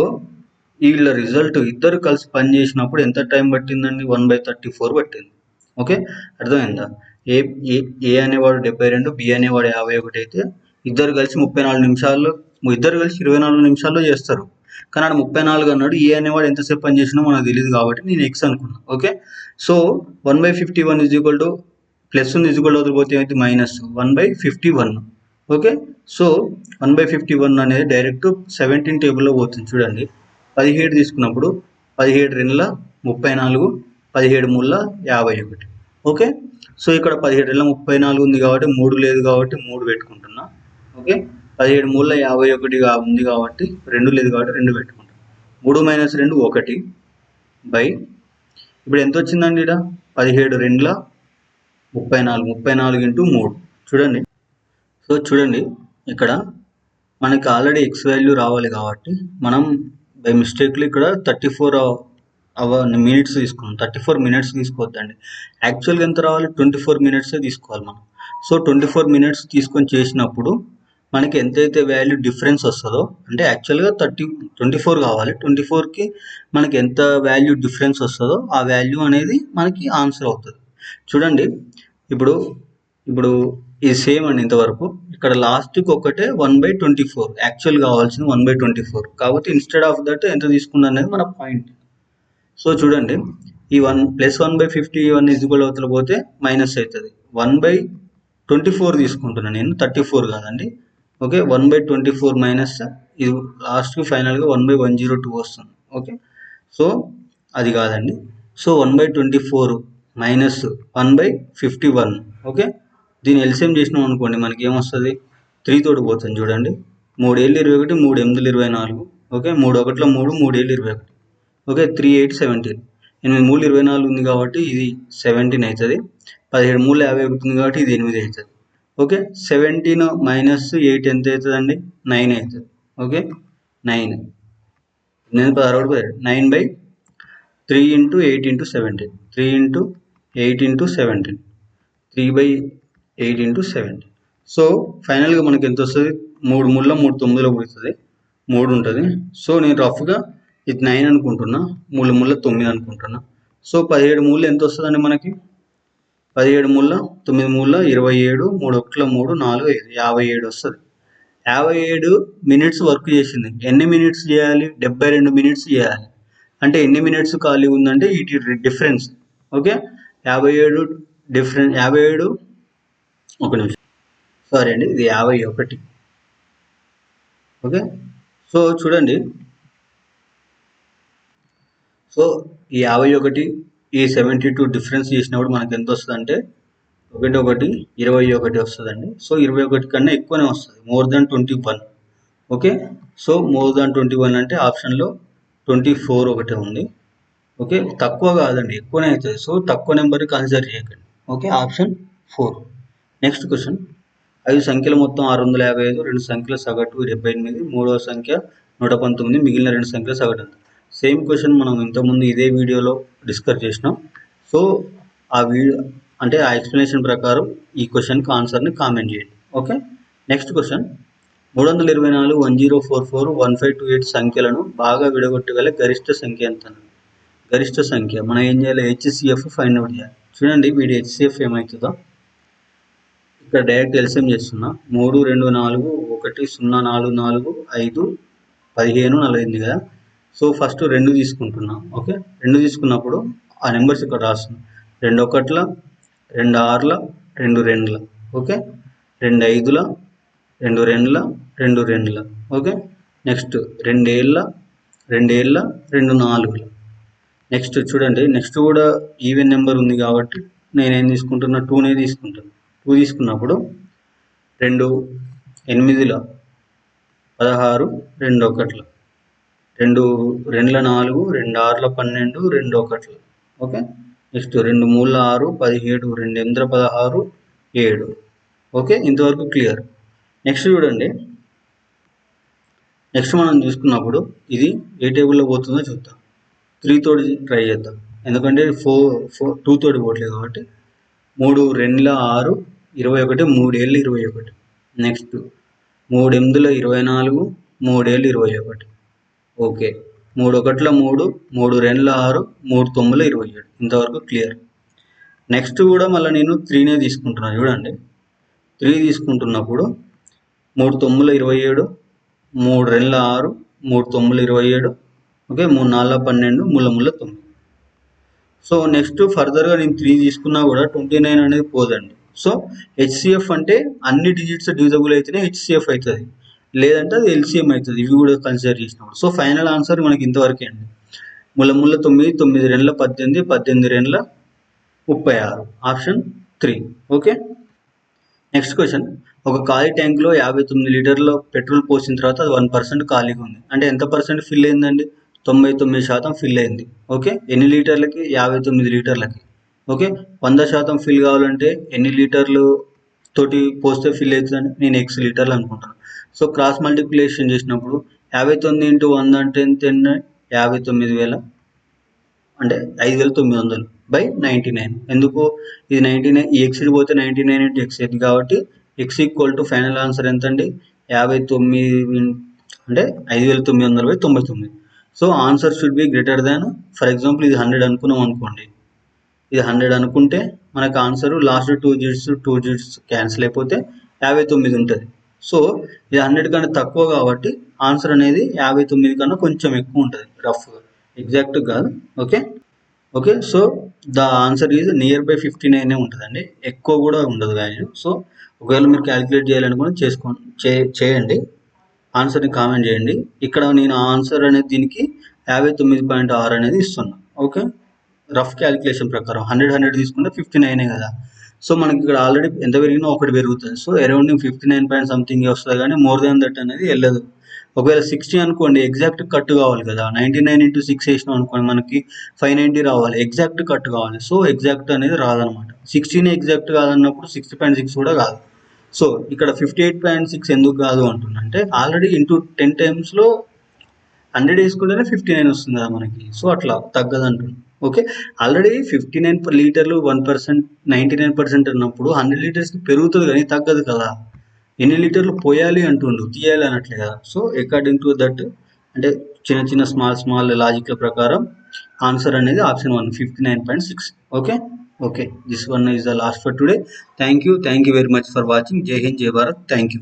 వీళ్ళ రిజల్ట్ ఇద్దరు కలిసి పని చేసినప్పుడు ఎంత టైం పట్టిందండి? 1/34 పట్టింది. ఓకే, అర్థమైందా? ఏ ఏ అనేవాడు 72, బి అనేవాడు 51 అయితే ఇద్దరు కలిసి 34 నిమిషాల్లో, ఇద్దరు కలిసి 24 నిమిషాల్లో చేస్తారు. కానీ ఆడ 34 అన్నాడు. ఏ అనేవాడు ఎంతసేపు పని చేసినా మనకు తెలియదు కాబట్టి నేను ఎక్స్ అనుకున్నాను. Okay, so 1/51 is equal to plus ఉంది ఈజ్ ఈక్వల్ టు పోతే ఏమైతే మైనస్ 1/51. ఓకే, సో 1/51 అనేది డైరెక్ట్ 17 టేబుల్లో పోతుంది. చూడండి 17 తీసుకున్నప్పుడు 17 2ల 34, 17 3ల 51. ఓకే, సో ఇక్కడ 17 2ల 34 ఉంది కాబట్టి 3 లేదు కాబట్టి 3 పెట్టుకుంటున్నా. ఓకే, 17 3ల 51 ఉంది కాబట్టి 2 లేదు కాబట్టి 2 పెట్టుకుంటాం. 3 - 2 1 బై ఇప్పుడు ఎంత వచ్చిందండి? ఇక్కడ 17 2ల 34, 34 × 3. చూడండి, సో చూడండి ఇక్కడ మనకి ఆల్రెడీ ఎక్స్ వాల్యూ రావాలి కాబట్టి మనం బై మిస్టేక్లో ఇక్కడ 34 మినిట్స్ తీసుకున్నాం. 34 మినిట్స్ తీసుకోవద్దండి, యాక్చువల్గా ఎంత రావాలి? 24 మినిట్సే తీసుకోవాలి మనం. సో 24 మినిట్స్ తీసుకొని చేసినప్పుడు మనకి ఎంతైతే వాల్యూ డిఫరెన్స్ వస్తుందో, అంటే యాక్చువల్గా 24 కావాలి, 24కి మనకి ఎంత వాల్యూ డిఫరెన్స్ వస్తుందో ఆ వాల్యూ అనేది మనకి ఆన్సర్ అవుతుంది. చూడండి ఇప్పుడు ఇది సేమ్ అండి ఇంతవరకు. ఇక్కడ లాస్ట్కి ఒకటే 1/24 యాక్చువల్ కావాల్సింది 1/24, కాబట్టి ఇన్స్టెడ్ ఆఫ్ దట్ ఎంత తీసుకున్నా అనేది మన పాయింట్. సో చూడండి ఈ 1 + 1/51 ఈజ్ ఈక్వల్ అవుతల పోతే మైనస్ అవుతుంది. 1/24 తీసుకుంటున్నాను నేను, 34 కాదండి. ఓకే, 1/24 మైనస్ ఇది లాస్ట్కి ఫైనల్గా 1/102 వస్తుంది. ఓకే, సో అది కాదండి. So 1/24 minus 1/51. ఓకే, దీన్ని ఎల్సిఎం చేసినాం అనుకోండి మనకి ఏమొస్తుంది? 3 తోటి పోతుంది. చూడండి 3 7 21, 3 8 24. ఓకే, 3 1 3, 3 7 21. ఓకే, 3 8 17. 8 3 24 ఉంది కాబట్టి ఇది 17 అవుతుంది. 17 3 51 ఉంది కాబట్టి ఇది 8 అవుతుంది. ఓకే, 17 - 8 ఎంత అవుతుందండి? 9 అవుతుంది. ఓకే, 9 నేను 16 9/3 × 8 × 17, 3 × 8 × 17, 3/8 × 17. సో ఫైనల్గా మనకి ఎంత వస్తుంది? 3 3ల 3 9లో పోతుంది, 3 ఉంటుంది. సో నేను రఫ్గా ఇది 9 అనుకుంటున్నా, 3 3ల 9 అనుకుంటున్నా. సో 17 3 ఎంత వస్తుందండి మనకి? 17 3 9 3 27, 3 1 3 4 5 57 వస్తుంది. 57 మినిట్స్ వర్క్ చేసింది. ఎన్ని మినిట్స్ చేయాలి? 72 మినిట్స్ చేయాలి. అంటే ఎన్ని మినిట్స్ ఖాళీ ఉందంటే ఇటు డిఫరెన్స్. ఓకే, 57 డిఫరెన్స్ 57, ఒక నిమిషం, సారీ అండి, ఇది 51. ఓకే, సో చూడండి, సో ఈ 51 ఈ 72 డిఫరెన్స్ చేసినప్పుడు మనకి ఎంత వస్తుంది అంటే 1 1 21 వస్తుందండి. సో 21 కన్నా ఎక్కువనే వస్తుంది, more than 21. Okay, so more than 21 అంటే ఆప్షన్లో 24 ఒకటే ఉంది. ఓకే, తక్కువ కాదండి, ఎక్కువనే అవుతుంది. సో తక్కువ నెంబర్ కన్సిడర్ చేయకండి. Okay, option 4. నెక్స్ట్ క్వశ్చన్, 5 సంఖ్యల మొత్తం 655, 2 సంఖ్యల సగటు 78, 3వ సంఖ్య 119, మిగిలిన 2 సంఖ్యల సగటు ఎంత? సేమ్ క్వశ్చన్ మనం ఇంతకుముందు ఇదే వీడియోలో డిస్కస్ చేసినాం. సో ఆ ఎక్స్ప్లెనేషన్ ప్రకారం ఈ క్వశ్చన్కి ఆన్సర్ని కామెంట్ చేయండి. ఓకే, నెక్స్ట్ క్వశ్చన్, 324, 1044, 1528 సంఖ్యలను బాగా విడగొట్టగల గరిష్ట సంఖ్య ఎంత? గరిష్ట సంఖ్య మనం ఏం చేయాలి? HCF ఫైండ్ అవుట్ చేయాలి. చూడండి వీడి HCF ఏమవుతుందో ఇక్కడ డైరెక్ట్ ఎల్సిఎం చేస్తున్నా. 3 2 4 1 0 4 4 5 15 48 కదా. సో ఫస్ట్ 2 తీసుకుంటున్నా. ఓకే, 2 తీసుకున్నప్పుడు ఆ నెంబర్స్ ఇక్కడ రాస్తున్నా. 2 1ల 2 6ల 2 2ల. ఓకే, 2 5ల 2 2ల 2 2ల. ఓకే, నెక్స్ట్ 2 7ల 2 7ల 2 4ల. నెక్స్ట్ చూడండి, నెక్స్ట్ కూడా ఈవెన్ నెంబర్ ఉంది కాబట్టి నేనేం తీసుకుంటున్నా? 2నే తీసుకుంటాను. 2 తీసుకున్నప్పుడు 2 8ల 16, 2 1ల, 2 2ల 4, 2 6ల 12, 2 1ల. ఓకే, నెక్స్ట్ 2 3ల 6, 17, 2 8ల 16, 7. ఓకే, ఇంతవరకు క్లియర్. నెక్స్ట్ చూడండి, నెక్స్ట్ మనం చూసుకున్నప్పుడు ఇది ఏ టేబుల్లో పోతుందో చూద్దాం. 3 తోటి ట్రై చేద్దాం. ఎందుకంటే 2 తోటి పోవట్లేదు కాబట్టి 3 2 6 21 3 ఏళ్ళు 21. నెక్స్ట్ 3 8 24 3 ఏళ్ళు 21. ఓకే 3 1 3 3 2 6 3 9 27. ఇంతవరకు క్లియర్. నెక్స్ట్ కూడా మళ్ళీ నేను 3నే తీసుకుంటున్నాను చూడండి. 3 తీసుకుంటున్నప్పుడు 3 9 27, 3 2 6, 3 9 27, ఓకే 3 4 12, 3 3 9. సో నెక్స్ట్ ఫర్దర్గా నేను 3 తీసుకున్నా కూడా 29 అనేది పోదండి. సో హెచ్సిఎఫ్ అంటే అన్ని డిజిట్స్ డివిజబుల్ అయితేనే హెచ్సిఎఫ్ అవుతుంది, లేదంటే అది ఎల్సిఎం అవుతుంది. ఇవి కూడా కన్సిడర్ చేసినప్పుడు. సో ఫైనల్ ఆన్సర్ మనకి ఇంతవరకే అండి. 3 3 9, 9 2 18, 18 2 36. ఆప్షన్ 3. ఓకే. Next question. ఒక ఖాళీ ట్యాంక్లో 59 లీటర్ల పెట్రోల్ పోసిన తర్వాత అది 1% ఖాళీగా ఉంది. అంటే ఎంత పర్సెంట్ ఫిల్ అయిందండి? 99% ఫిల్ అయింది. ఓకే. ఎన్ని లీటర్లకి? 59 లీటర్లకి. ఓకే. 100% ఫిల్ కావాలంటే ఎన్ని లీటర్లు తోటి పోస్తే ఫిల్ అవుతుందండి? నేను x లీటర్లు అనుకుంటాను. సో క్రాస్ మల్టిప్లికేషన్ చేసినప్పుడు 59 × 100 అంటే ఎంత? 59,000 అంటే 5,900 బై 99. ఎందుకు ఇది 99, ఈ x పోతే 99 × x అవుతుంది కాబట్టి x equal to final answer ఎంత అండి? 59 అంటే 5,900/99. So answer should be greater than, for example ఇది 100 అనుకున్నాం అనుకోండి. ఇది 100 అనుకుంటే మనకు ఆన్సర్ లాస్ట్ 2 digits క్యాన్సిల్ అయిపోతే 59 ఉంటుంది. సో ఇది 100 కన్నా తక్కువ కాబట్టి ఆన్సర్ అనేది 59 కన్నా కొంచెం ఎక్కువ ఉంటుంది, రఫ్గా, ఎగ్జాక్ట్ కాదు. Okay. Okay. So the answer is near by 59 ఉంటుందండి, ఎక్కువ కూడా ఉండదు వాల్యూ. సో ఒకవేళ మీరు క్యాలిక్యులేట్ చేయాలనుకుని చేయండి, ఆన్సర్ని కామెంట్ చేయండి. ఇక్కడ నేను ఆన్సర్ అనేది దీనికి 59.6 అనేది ఇస్తున్నాను. ఓకే. రఫ్ క్యాలిక్యులేషన్ ప్రకారం 100 తీసుకుంటే 59 కదా. సో మనకి ఇక్కడ ఆల్రెడీ ఎంత పెరిగినా ఒకటి పెరుగుతుంది. సో అరౌండింగ్ 59 పాయింట్ సంథింగ్ వస్తుంది, కానీ మోర్ దాన్ దట్ అనేది వెళ్ళదు. ఒకవేళ 60 అనుకోండి, ఎగ్జాక్ట్ కట్ కావాలి కదా. 99 × 6 వేసినాం అనుకోండి, మనకి 590 రావాలి, ఎగ్జాక్ట్ కట్ కావాలి. సో ఎగ్జాక్ట్ అనేది రాదనమాట. 16 ఎగ్జాక్ట్ కాదన్నప్పుడు 60.6 కూడా కాదు. సో ఇక్కడ 58.6 ఎందుకు కాదు అంటున్నా అంటే ఆల్రెడీ ఇంటూ 10 టైమ్స్లో 100 వేసుకుంటేనే 59 వస్తుంది కదా మనకి. సో అట్లా తగ్గదంటున్నాను. ఓకే. ఆల్రెడీ 59 లీటర్లు 1%, 99% అన్నప్పుడు 100 లీటర్స్కి పెరుగుతుంది కానీ తగ్గదు కదా. ఎన్ని లీటర్లు పోయాలి అంటుండు, తీయాలి అనట్లే కదా. సో అకార్డింగ్ టు దట్ అంటే చిన్న చిన్న స్మాల్ లాజిక్ల ప్రకారం ఆన్సర్ అనేది option 1, 59.6. Okay. Okay, this one is the last for today. Thank you very much for watching. జై హింద్, జై భారత్. Thank you.